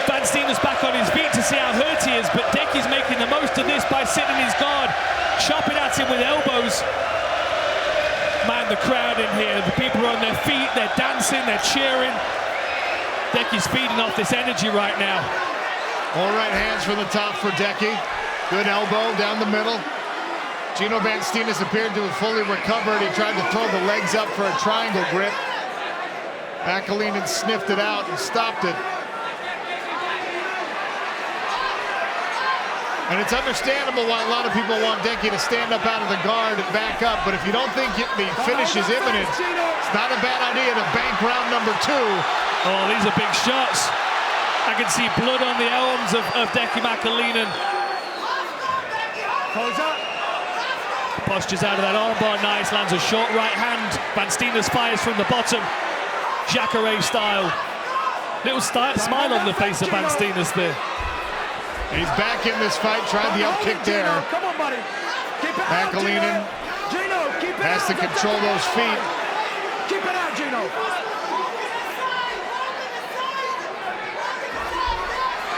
Van Steenis back on his feet to see how hurt he is, but 𝗘𝗨𝗥𝗢𝗆's making the most of this by sitting in his guard, chopping at him with elbows. Man, the crowd in here, the people are on their feet, they're dancing, they're cheering. 𝗘𝗨𝗥𝗢𝗆's feeding off this energy right now. All right hands for the top for 𝗘𝗨𝗥𝗢𝗆. Good elbow down the middle. Gino Van Steenis appeared to have fully recovered. He tried to throw the legs up for a triangle grip. 𝗟𝗪𝗏 sniffed it out and stopped it. And it's understandable why a lot of people want 𝗘𝗨𝗥𝗢𝗆 to stand up out of the guard and back up, but if you don't think the finish is imminent, it's not a bad idea to bank round number 2. Oh, these are big shots. I can see blood on the arms of 𝗘𝗨𝗥𝗢𝗏. Postures out of that armbar, nice, lands a short right hand. Van Steenis fires from the bottom. 𝗟𝗪𝗥𝗢𝗆 style. Little smile on the face of Van Steenis there. He's back in this fight, tried the up kick there. 𝗟𝗪𝗏 has to control those feet. Keep it out, Gino.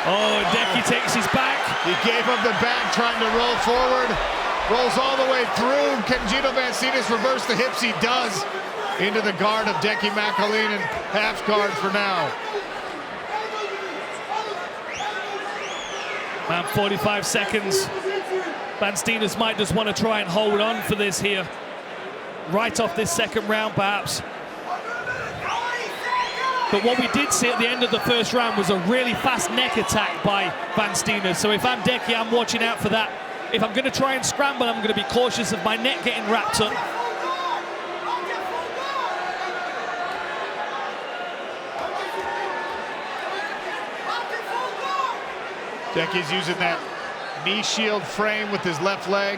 Oh, 𝗘𝗨𝗥𝗢𝗆 takes his back. He gave up the back, trying to roll forward. Rolls all the way through. Can Gino Van Steenis reverse the hips? He does. Into the guard of 𝗘𝗨𝗥𝗢𝗆𝗏, half guard for now. Man, 45 seconds. Van Steenis might just want to try and hold on for this here. Right off this second round, perhaps. But what we did see at the end of the first round was a really fast neck attack by Van Steenis. So if I'm 𝗘𝗨𝗥𝗢𝗆𝗆, I'm watching out for that. If I'm going to try and scramble, I'm going to be cautious of my neck getting wrapped up. 𝗘𝗨𝗥𝗢𝗆𝗆's using that knee shield frame with his left leg.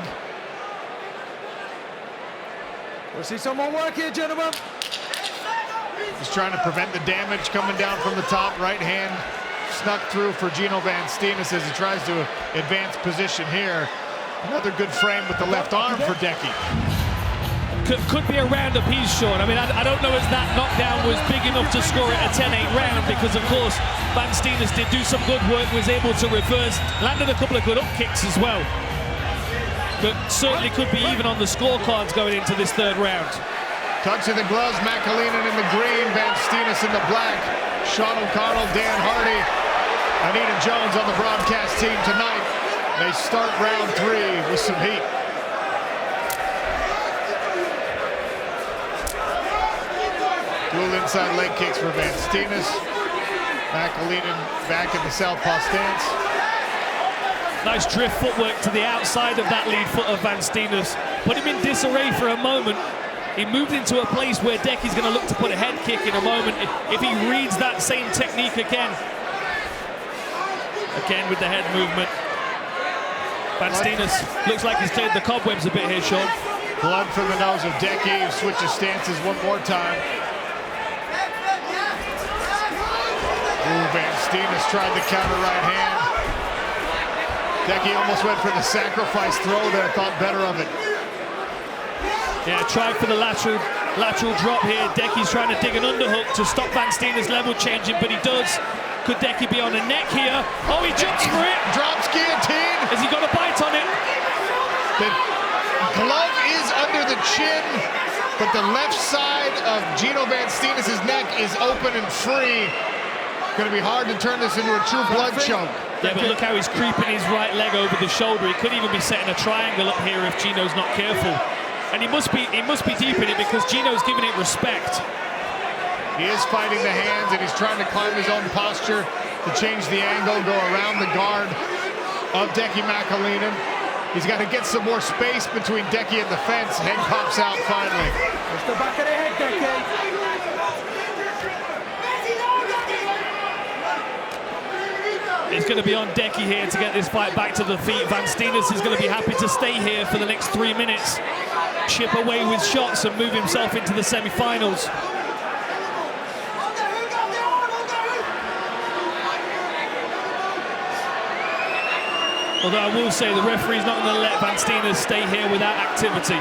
We'll see some more work here, gentlemen. He's trying to prevent the damage coming down from the top. Right hand snuck through for Gino Van Steenis as he tries to advance position here. Another good frame with the left arm for 𝗘𝗨𝗥𝗢𝗆. Could be a round apiece, Sean. I mean, I don't know if that knockdown was big enough to score it a 10-8 round because, of course, Van Steenis did do some good work, was able to reverse, landed a couple of good up kicks as well. But certainly could be even on the scorecards going into this third round. Touch of the gloves, 𝗟𝗪𝗏 in the green, Van Steenis in the black. Sean O'Connell, Dan Hardy, Anita Jones on the broadcast team tonight. They start round 3 with some heat. Dual inside leg kicks for Van Steenis. 𝗟𝗪𝗏 back in the southpaw stance. Nice drift footwork to the outside of that lead foot of Van Steenis. Put him in disarray for a moment. He moved into a place where 𝗘𝗨𝗥𝗢𝗆's going to look to put a head kick in a moment if he reads that same technique again. Again with the head movement. Van Steenis looks like he's cleared the cobwebs a bit here, Sean. Blood from the nose of 𝗘𝗨𝗥𝗢𝗆, who switches stances one more time. Ooh, Van Steenis tried the counter right hand. 𝗘𝗨𝗥𝗢𝗆 almost went for the sacrifice throw there, thought better of it. Yeah, tried for the lateral drop here. 𝗘𝗨𝗥𝗢𝗆's trying to dig an underhook to stop Van Steenis level changing, but he does. Could 𝗘𝗨𝗥𝗢𝗆 be on the neck here? Oh, he jumps for it! Drops guillotine! Has he got a bite on it? The glove is under the chin, but the left side of Gino Van Steenis' neck is open and free. Going to be hard to turn this into a true blood choke. Yeah, but look how he's creeping his right leg over the shoulder. He could even be setting a triangle up here if Gino's not careful. And he must be deep in it because Gino's giving it respect. He is fighting the hands, and he's trying to climb his own posture to change the angle, go around the guard of 𝗘𝗨𝗥𝗢𝗣𝗘. He's got to get some more space between 𝗘𝗨𝗥 and the fence. Head pops out finally. It's the back of the head, 𝗘𝗨𝗥. It's going to be on 𝗘𝗨𝗥 here to get this fight back to the feet. Van Steenis is going to be happy to stay here for the next 3 minutes. Chip away with shots and move himself into the semi-finals. Although I will say the referee's not going to let Van Steenis stay here without activity.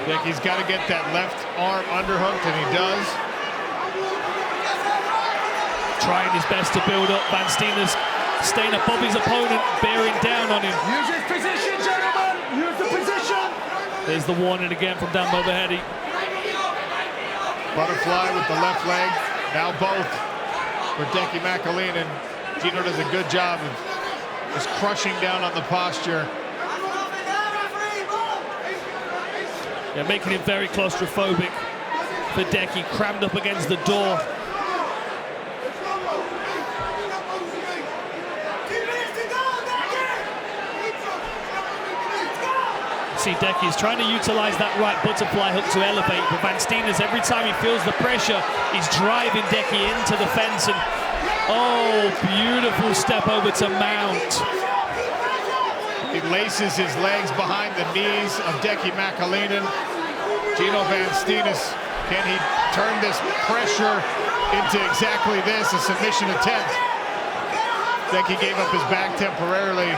𝗘𝗨𝗥's got to get that left arm underhooked, and he does. Trying his best to build up. Van Steenis staying above his opponent, bearing down on him. Use his position, gentlemen. Use the position. There's the warning again from Dan Moberhedi. Butterfly with the left leg. Now both for 𝗘𝗨𝗥𝗢𝗣𝗘, and Gino does a good job of just crushing down on the posture. Yeah, making him very claustrophobic for 𝗘𝗨𝗥, crammed up against the door. See, 𝗘𝗨𝗥 is trying to utilize that right butterfly hook to elevate, but Van Steenis, every time he feels the pressure, he's driving 𝗘𝗨𝗥 into the fence, and oh, beautiful step over to mount. He laces his legs behind the knees of 𝗘𝗨𝗥𝗢𝗣𝗘. Gino Van Steenis, can he turn this pressure into exactly this, a submission attempt? 𝗘𝗨𝗥 gave up his back temporarily,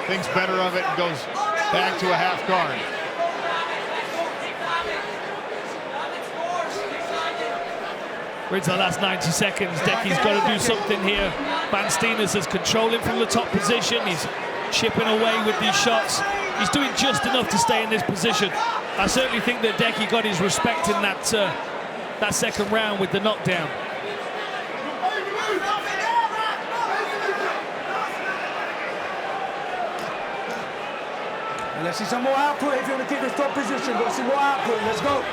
thinks better of it, and goes back to a half guard. We're into the last 90 seconds. 𝗘𝗨𝗥's got to do something here. Van Steenis is controlling from the top position. He's chipping away with these shots. He's doing just enough to stay in this position. I certainly think that 𝗘𝗨𝗥 got his respect in that second round with the knockdown. And let's see some more output if you want to keep this top position. Got to see more output. Let's go.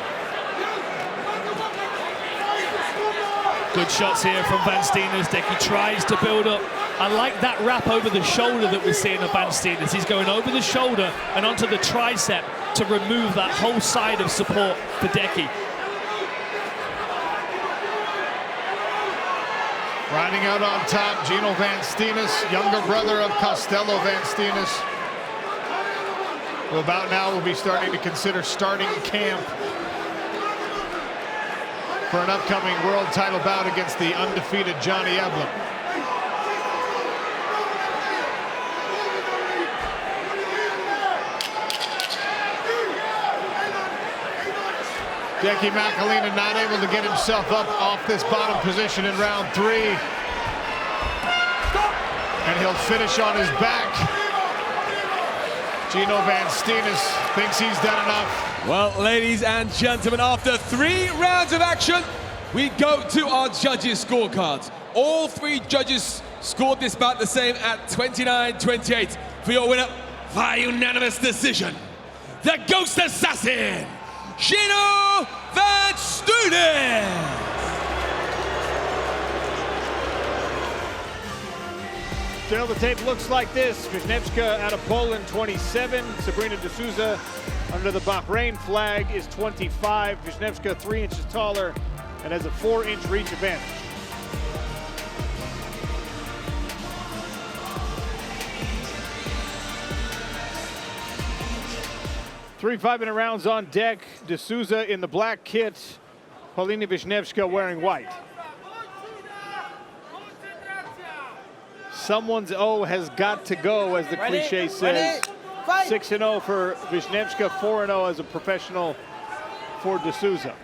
Good shots here from Van Steenis. 𝗘𝗨𝗥 tries to build up. I like that wrap over the shoulder that we're seeing of Van Steenis. He's going over the shoulder and onto the tricep to remove that whole side of support for 𝗘𝗨𝗥. Riding out on top, Gino Van Steenis, younger brother of Costello Van Steenis, who about now will be starting to consider starting camp for an upcoming world title bout against the undefeated Johnny Eblen. 𝗘𝗨𝗥𝗢𝗣𝗘 not able to get himself up off this bottom position in round 3. And he'll finish on his back. Gino Van Steenis thinks he's done enough. Well, ladies and gentlemen, after 3 rounds of action, we go to our judges' scorecards. All 3 judges scored this bout the same at 29-28. For your winner, by unanimous decision, the Ghost Assassin, Gino Van Steenis. Still, the tape looks like this. Wisniewska out of Poland, 27. Sabrina de Souza under the Bahrain flag is 25. Wisniewska 3 inches taller and has a 4-inch reach advantage. Three 5-minute rounds on deck. De Souza in the black kit. Paulina Wisniewska wearing white. Someone's O has got to go, as the cliche says. 6-0 for Wisniewska, 4-0 as a professional for De Souza.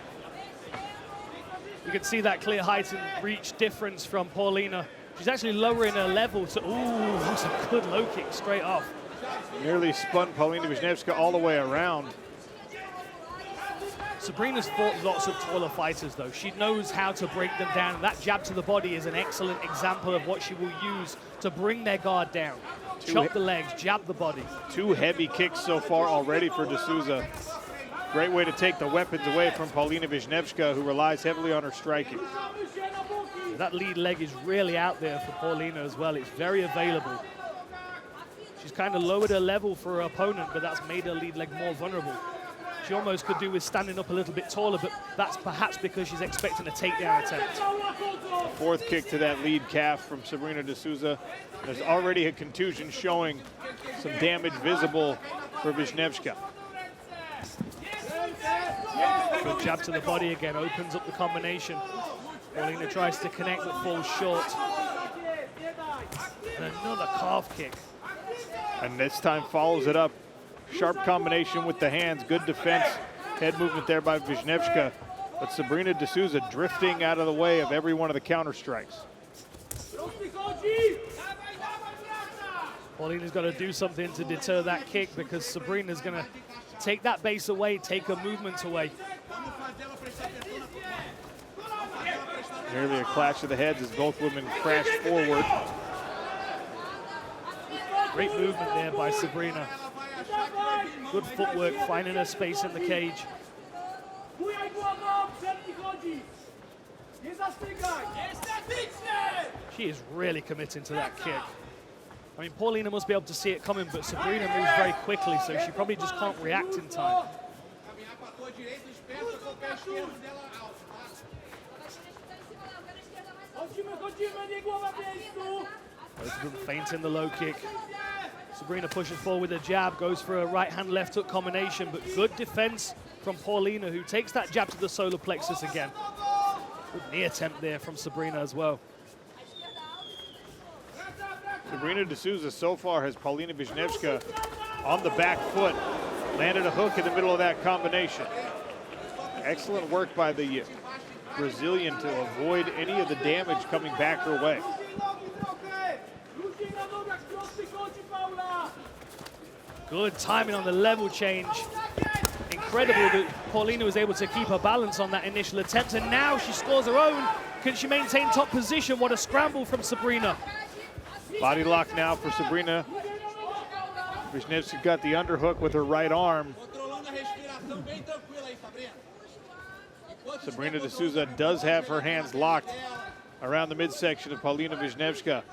You can see that clear height and reach difference from Paulina. She's actually lowering her level to, ooh, that's a good low kick straight off. Nearly spun Paulina Wisniewska all the way around. Sabrina's fought lots of taller fighters, though. She knows how to break them down. That jab to the body is an excellent example of what she will use to bring their guard down. Chop the legs, jab the body. 2 heavy kicks so far already for de Souza. Great way to take the weapons away from 𝗘𝗨𝗥𝗢𝗣𝗑, who relies heavily on her striking. That lead leg is really out there for Paulina as well. It's very available. She's kind of lowered her level for her opponent, but that's made her lead leg more vulnerable. She almost could do with standing up a little bit taller, but that's perhaps because she's expecting a takedown attempt. 4th kick to that lead calf from Sabrina de Souza. There's already a contusion showing, some damage visible for 𝗘𝗨𝗥𝗢𝗣𝗑. Good jab to the body again, opens up the combination. Paulina tries to connect but falls short. And another calf kick. And this time follows it up. Sharp combination with the hands, good defense. Head movement there by 𝗘𝗨𝗥𝗢𝗣𝗑. But Sabrina de Souza drifting out of the way of every one of the counter strikes. Paulina's got to do something to deter that kick, because Sabrina's going to take that base away, take her movement away. Nearly a clash of the heads as both women crash forward. Great movement there by Sabrina. Good footwork, finding her space in the cage. She is really committing to that kick. I mean, Paulina must be able to see it coming, but Sabrina moves very quickly, so she probably just can't react in time. Both of them feinting the low kick. Sabrina pushes forward with a jab, goes for a right-hand left hook combination, but good defense from Paulina, who takes that jab to the solar plexus again. Good knee attempt there from Sabrina as well. Sabrina de Souza so far has 𝗘𝗨𝗥𝗢𝗣𝗑 on the back foot. Landed a hook in the middle of that combination. Excellent work by the Brazilian to avoid any of the damage coming back her way. Good timing on the level change. Incredible that Paulina was able to keep her balance on that initial attempt, and now she scores her own. Can she maintain top position? What a scramble from Sabrina. Body lock now for Sabrina. 𝗘𝗨𝗥𝗢𝗣𝗑 got the underhook with her right arm. Sabrina de Souza does have her hands locked around the midsection of 𝗘𝗨𝗥𝗢𝗣𝗑.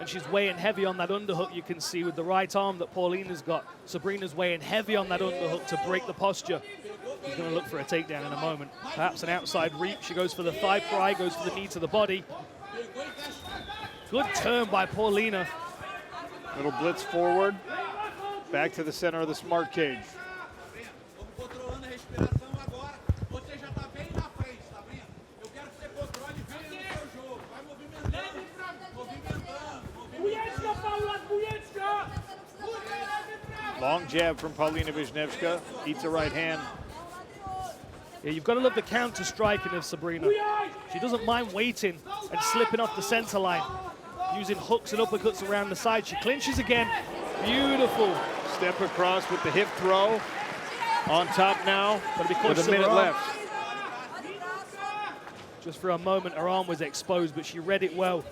And she's weighing heavy on that underhook, you can see, with the right arm that Paulina's got. Sabrina's weighing heavy on that underhook to break the posture. She's going to look for a takedown in a moment. Perhaps an outside reach. She goes for the thigh pry, goes for the knee to the body. Good turn by Paulina. Little blitz forward. Back to the center of the smart cage. Long jab from 𝗘𝗨𝗥𝗢𝗣𝗑. Eats a right hand. Yeah, you've got to love the counter striking of Sabrina. She doesn't mind waiting and slipping off the center line, using hooks and uppercuts around the side. She clinches again. Beautiful. Step across with the hip throw. On top now with a minute left. Just for a moment, her arm was exposed, but she read it well.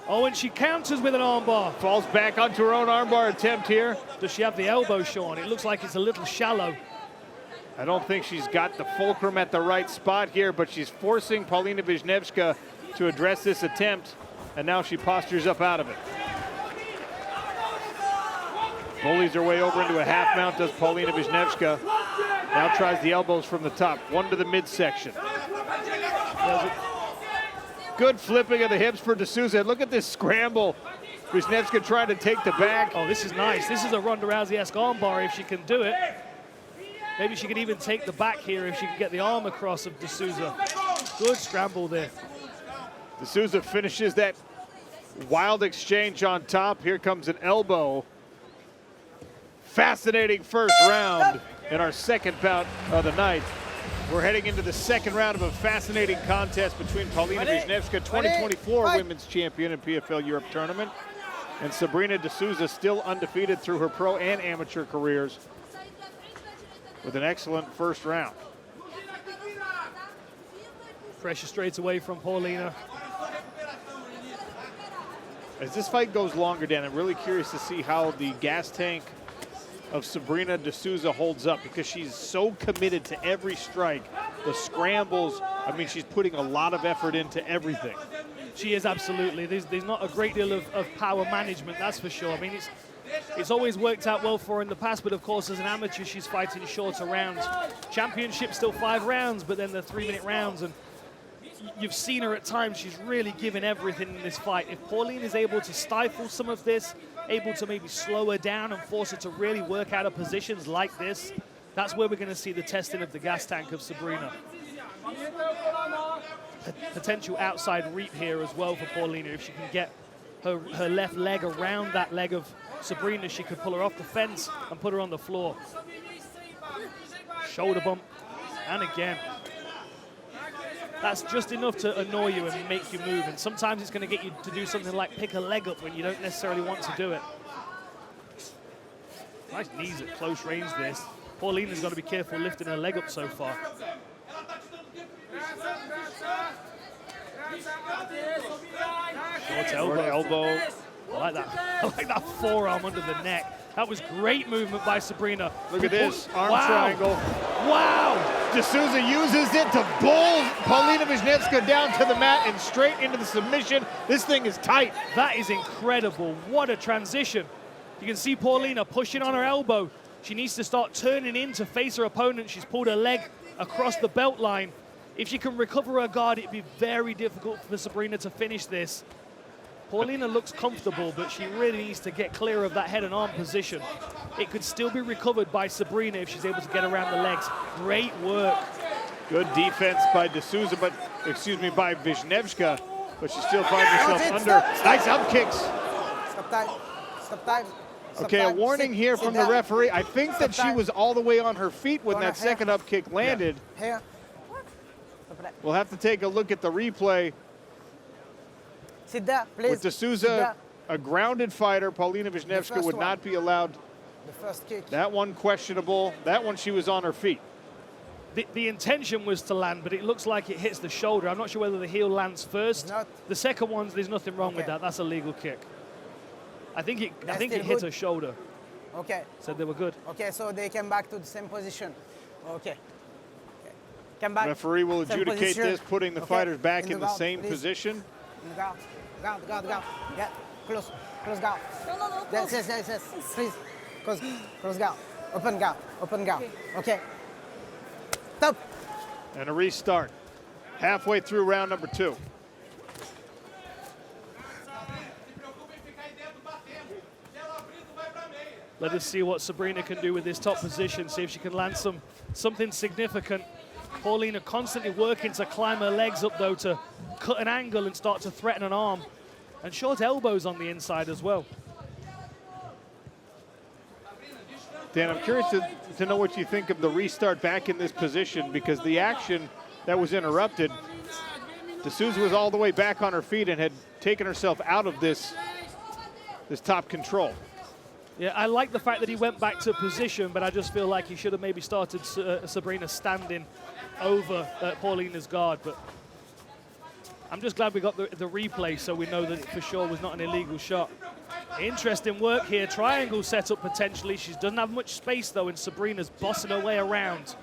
Oh, and she counters with an armbar. Falls back onto her own armbar attempt here. Does she have the elbow, Sean? It looks like it's a little shallow. I don't think she's got the fulcrum at the right spot here, but she's forcing 𝗘𝗨𝗥𝗢𝗣𝗑 to address this attempt, and now she postures up out of it. Bullies her way over into a half mount, does 𝗘𝗨𝗥𝗢𝗣𝗑. Now tries the elbows from the top, one to the midsection. Good flipping of the hips for de Souza. Look at this scramble. 𝗘𝗨𝗥𝗢𝗣𝗑 trying to take the back. Oh, this is nice. This is a Ronda Rousey-esque armbar if she can do it. Maybe she could even take the back here if she can get the arm across of de Souza. Good scramble there. De Souza finishes that wild exchange on top. Here comes an elbow. Fascinating first round in our second bout of the night. We're heading into the second round of a fascinating contest between 𝗘𝗨𝗥𝗢𝗣𝗑, 2024 Women's Champion in PFL Europe Tournament, and Sabrina de Souza, still undefeated through her pro and amateur careers, with an excellent first round. pressure straight away from Paulina. As this fight goes longer, Dan, I'm really curious to see how the gas tank of Sabrina de Souza holds up, because she's so committed to every strike, the scrambles. I mean, she's putting a lot of effort into everything. She is, absolutely. There's not a great deal of power management, that's for sure. I mean, it's always worked out well for her in the past, but of course, as an amateur, she's fighting shorter rounds. Championship still 5 rounds, but then the 3-minute rounds, and you've seen her at times, she's really given everything in this fight. If Pauline is able to stifle some of this, able to maybe slow her down and force her to really work out of positions like this, that's where we're going to see the testing of the gas tank of Sabrina. A potential outside reap here as well for Paulina. If she can get her left leg around that leg of Sabrina, she could pull her off the fence and put her on the floor. Shoulder bump, and again. That's just enough to annoy you and make you move. And sometimes it's going to get you to do something like pick a leg up when you don't necessarily want to do it. Nice knees at close range this. Paulina's got to be careful lifting her leg up so far. Short elbow. I like that. I like that forearm under the neck. That was great movement by Sabrina. Look at this, arm Wow. triangle. Wow! De Souza uses it to bull Paulina Wisniewska down to the mat and straight into the submission. This thing is tight. That is incredible. What a transition. You can see Paulina pushing on her elbow. She needs to start turning in to face her opponent. She's pulled her leg across the belt line. If she can recover her guard, it'd be very difficult for Sabrina to finish this. Paulina looks comfortable, but she really needs to get clear of that head and arm position. It could still be recovered by Sabrina if she's able to get around the legs. Great work. Good defense by De Souza, by Wisniewska, but she still finds herself under. Nice up kicks. Stop time. Stop time. Okay, a warning here from the referee. I think that she was all the way on her feet when that second up kick landed. Here. We'll have to take a look at the replay. Sit there, please. With De Souza, a grounded fighter, Paulina Wisniewska would not be allowed. The first kick. That one questionable. That one she was on her feet. The intention was to land, but it looks like it hits the shoulder. I'm not sure whether the heel lands first. The second one, there's nothing wrong with that. That's a legal kick. I think it hit her shoulder. Okay. Said they were good. Okay, so they came back to the same position. Okay. Come back. Referee will Same adjudicate position. this, putting the fighters back in the guard, same please. position. In the guard. Guard. Yeah, close guard. No. Yes. Please. Close guard. Open guard. Okay. Stop. And a restart. Halfway through round number 2. Let us see what Sabrina can do with this top position, see if she can land something significant. Paulina constantly working to climb her legs up, though, to cut an angle and start to threaten an arm. And short elbows on the inside as well. Dan, I'm curious to know what you think of the restart back in this position, because the action that was interrupted, De Souza was all the way back on her feet and had taken herself out of this top control. Yeah, I like the fact that he went back to position, but I just feel like he should have maybe started Sabrina standing over Paulina's guard. But I'm just glad we got the replay so we know that it for sure was not an illegal shot. Interesting work here. Triangle setup potentially. She doesn't have much space, though, and Sabrina's bossing her way around.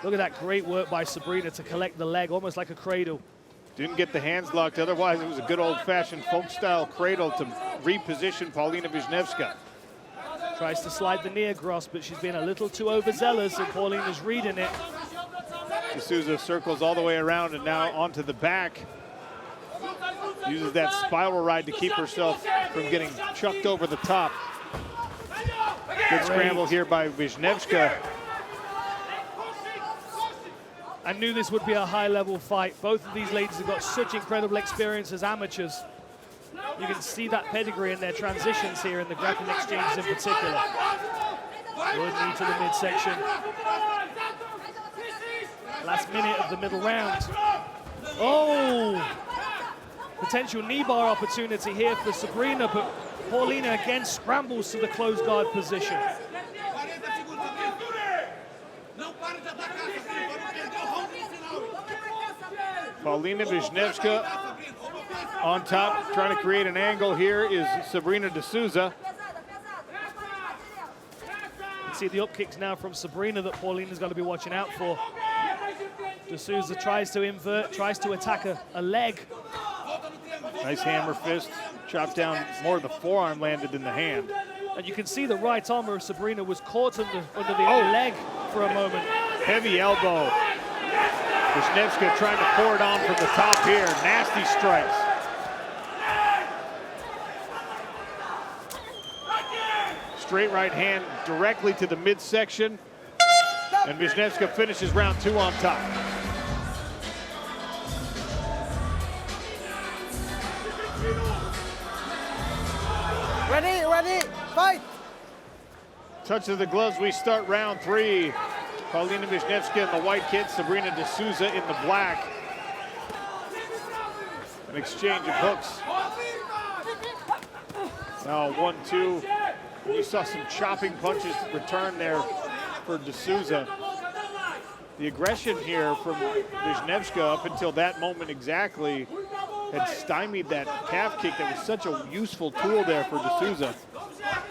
Look at that great work by Sabrina to collect the leg, almost like a cradle. Didn't get the hands locked. Otherwise, it was a good old-fashioned folk-style cradle to reposition Paulina Wisniewska. Tries to slide the knee across, but she's been a little too overzealous, and Paulina's reading it. De Souza circles all the way around and now onto the back. Uses that spiral ride to keep herself from getting chucked over the top. Good scramble here by Wisniewska. I knew this would be a high-level fight. Both of these ladies have got such incredible experience as amateurs. You can see that pedigree in their transitions here in the grappling exchanges in particular. Good knee to the midsection. Last minute of the middle round. Oh! Potential knee bar opportunity here for Sabrina, but Paulina again scrambles to the closed guard position. Paulina Wisniewska on top, trying to create an angle here is Sabrina de Souza. See the up kicks now from Sabrina that Paulina's got to be watching out for. De Souza tries to invert, tries to attack a leg. Nice hammer fist, chopped down, more of the forearm landed than the hand. And you can see the right arm of Sabrina was caught under the leg for a moment. Heavy elbow. Wisniewska trying to pour it on from the top here. Nasty strikes. Straight right hand directly to the midsection. And Wisniewska finishes round 2 on top. Ready, fight! Touch of the gloves, we start round 3. Paulina Wisniewska in the white kit, Sabrina de Souza in the black. An exchange of hooks. Now 1-2. We saw some chopping punches return there for de Souza. The aggression here from Wisniewska up until that moment exactly had stymied that calf kick that was such a useful tool there for de Souza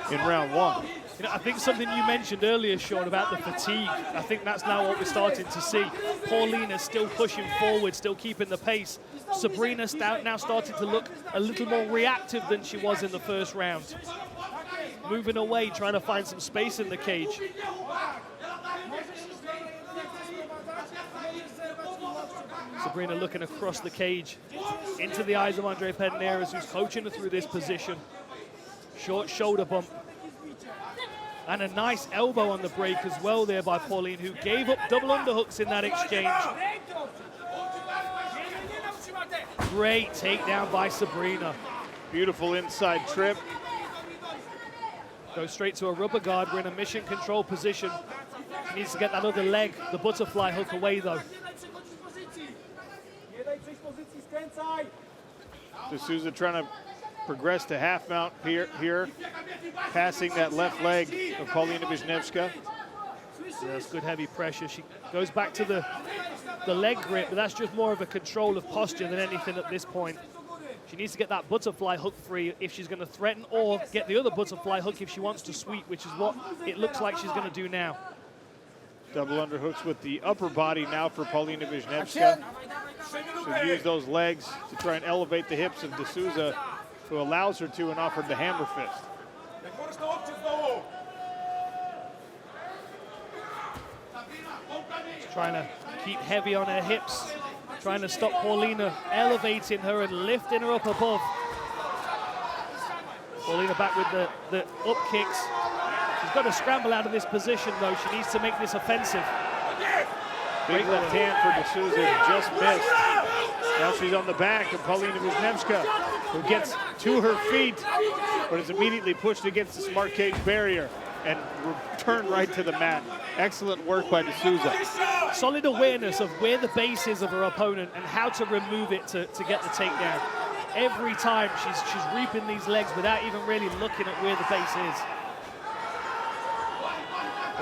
in round 1. You know, I think something you mentioned earlier, Sean, about the fatigue. I think that's now what we're starting to see. Paulina still pushing forward, still keeping the pace. Sabrina now starting to look a little more reactive than she was in the first round. Moving away, trying to find some space in the cage. Sabrina looking across the cage into the eyes of Andre Pederneiras, who's coaching her through this position. Short shoulder bump. And a nice elbow on the break as well there by Pauline, who gave up double underhooks in that exchange. Great takedown by Sabrina. Beautiful inside trip. Goes straight to a rubber guard. We're in a mission control position. She needs to get that other leg, the butterfly hook away though. De Souza trying to progress to half mount here, passing that left leg of Paulina Wisniewska. That's good heavy pressure. She goes back to the leg grip, but that's just more of a control of posture than anything at this point. She needs to get that butterfly hook free if she's going to threaten, or get the other butterfly hook if she wants to sweep, which is what it looks like she's going to do now. Double underhooks with the upper body now for Paulina Wisniewska. She'll use those legs to try and elevate the hips of de Souza, who allows her to and offered the hammer fist. She's trying to keep heavy on her hips, trying to stop Paulina elevating her and lifting her up above. Paulina back with the up kicks. She's got to scramble out of this position though. She needs to make this offensive. Big left hand for de Souza, just missed. Now she's on the back of Paulina Wisniewska, who gets to her feet, but is immediately pushed against the smart cage barrier and returned right to the mat. Excellent work by de Souza. Solid awareness of where the base is of her opponent and how to remove it to get the takedown. Every time she's reaping these legs without even really looking at where the base is.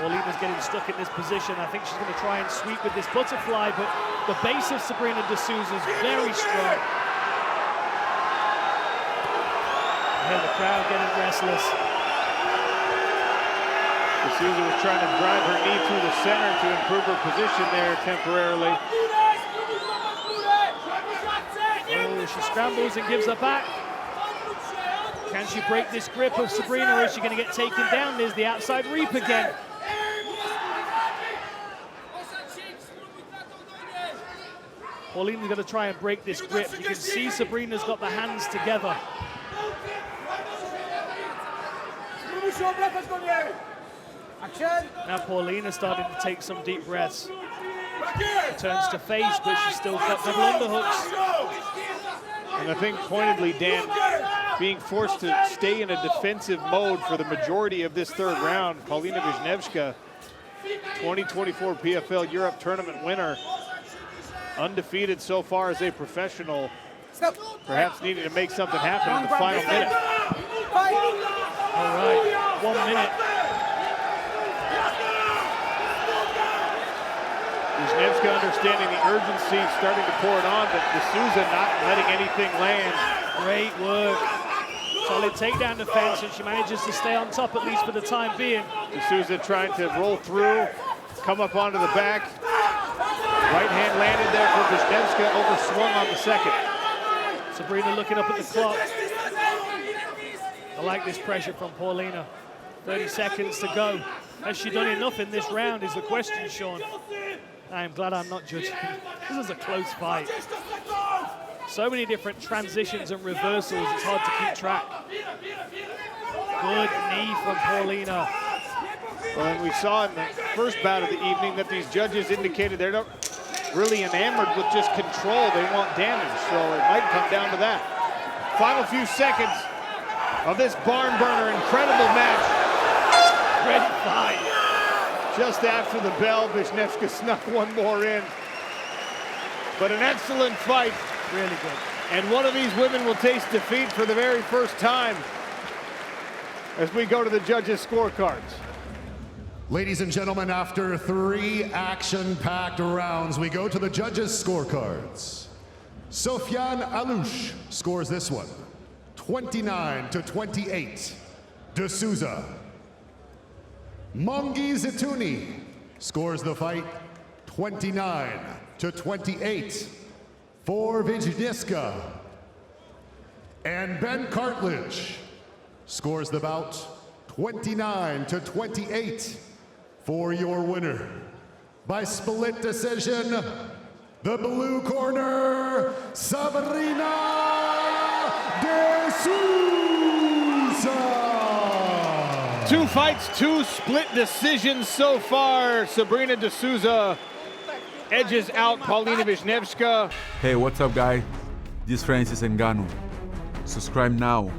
Paulina's getting stuck in this position. I think she's going to try and sweep with this butterfly, but the base of Sabrina de Souza is very strong. I hear the crowd getting restless. De Souza was trying to drive her knee through the center to improve her position there temporarily. Oh, she scrambles and gives her back. Can she break this grip of Sabrina, or is she going to get taken down? There's the outside reap again. Paulina's going to try and break this grip. You can see Sabrina's got the hands together. Now Paulina's starting to take some deep breaths. She turns to face, but she's still got double underhooks. And I think pointedly, Dan, being forced to stay in a defensive mode for the majority of this third round. Paulina Wisniewska, 2024 PFL Europe Tournament winner, undefeated so far as a professional, perhaps needing to make something happen in the final minute. All right, 1 minute. Wisniewska understanding the urgency, starting to pour it on, but D'Souza not letting anything land. Great work. Solid takedown defense, and she manages to stay on top, at least for the time being. D'Souza trying to roll through, come up onto the back. Right hand landed there for Wisniewska, overswung on the second. Sabrina looking up at the clock. I like this pressure from Paulina. 30 seconds to go. Has she done enough in this round is the question, Sean. I am glad I'm not judging. This is a close fight. So many different transitions and reversals, it's hard to keep track. Good knee from Paulina. Well, and we saw in the first bout of the evening that these judges indicated they're not really enamored with just control. They want damage, so it might come down to that. Final few seconds of this barn burner, incredible match. Great fight. Just after the bell, Wisniewska snuck one more in. But an excellent fight. Really good. And one of these women will taste defeat for the very first time as we go to the judges' scorecards. Ladies and gentlemen, after 3 action-packed rounds, we go to the judges' scorecards. Sofiane Alouche scores this one, 29-28. D'Souza. Mongi Zitouni scores the fight, 29-28 for Wisniewska. And Ben Cartledge scores the bout, 29-28 for your winner. By split decision, the blue corner, Sabrina D'Souza. 2 fights, 2 split decisions so far. Sabrina D'Souza edges out Paulina Wisniewska. Hey, what's up, guys? This is Francis Ngannou. Subscribe now.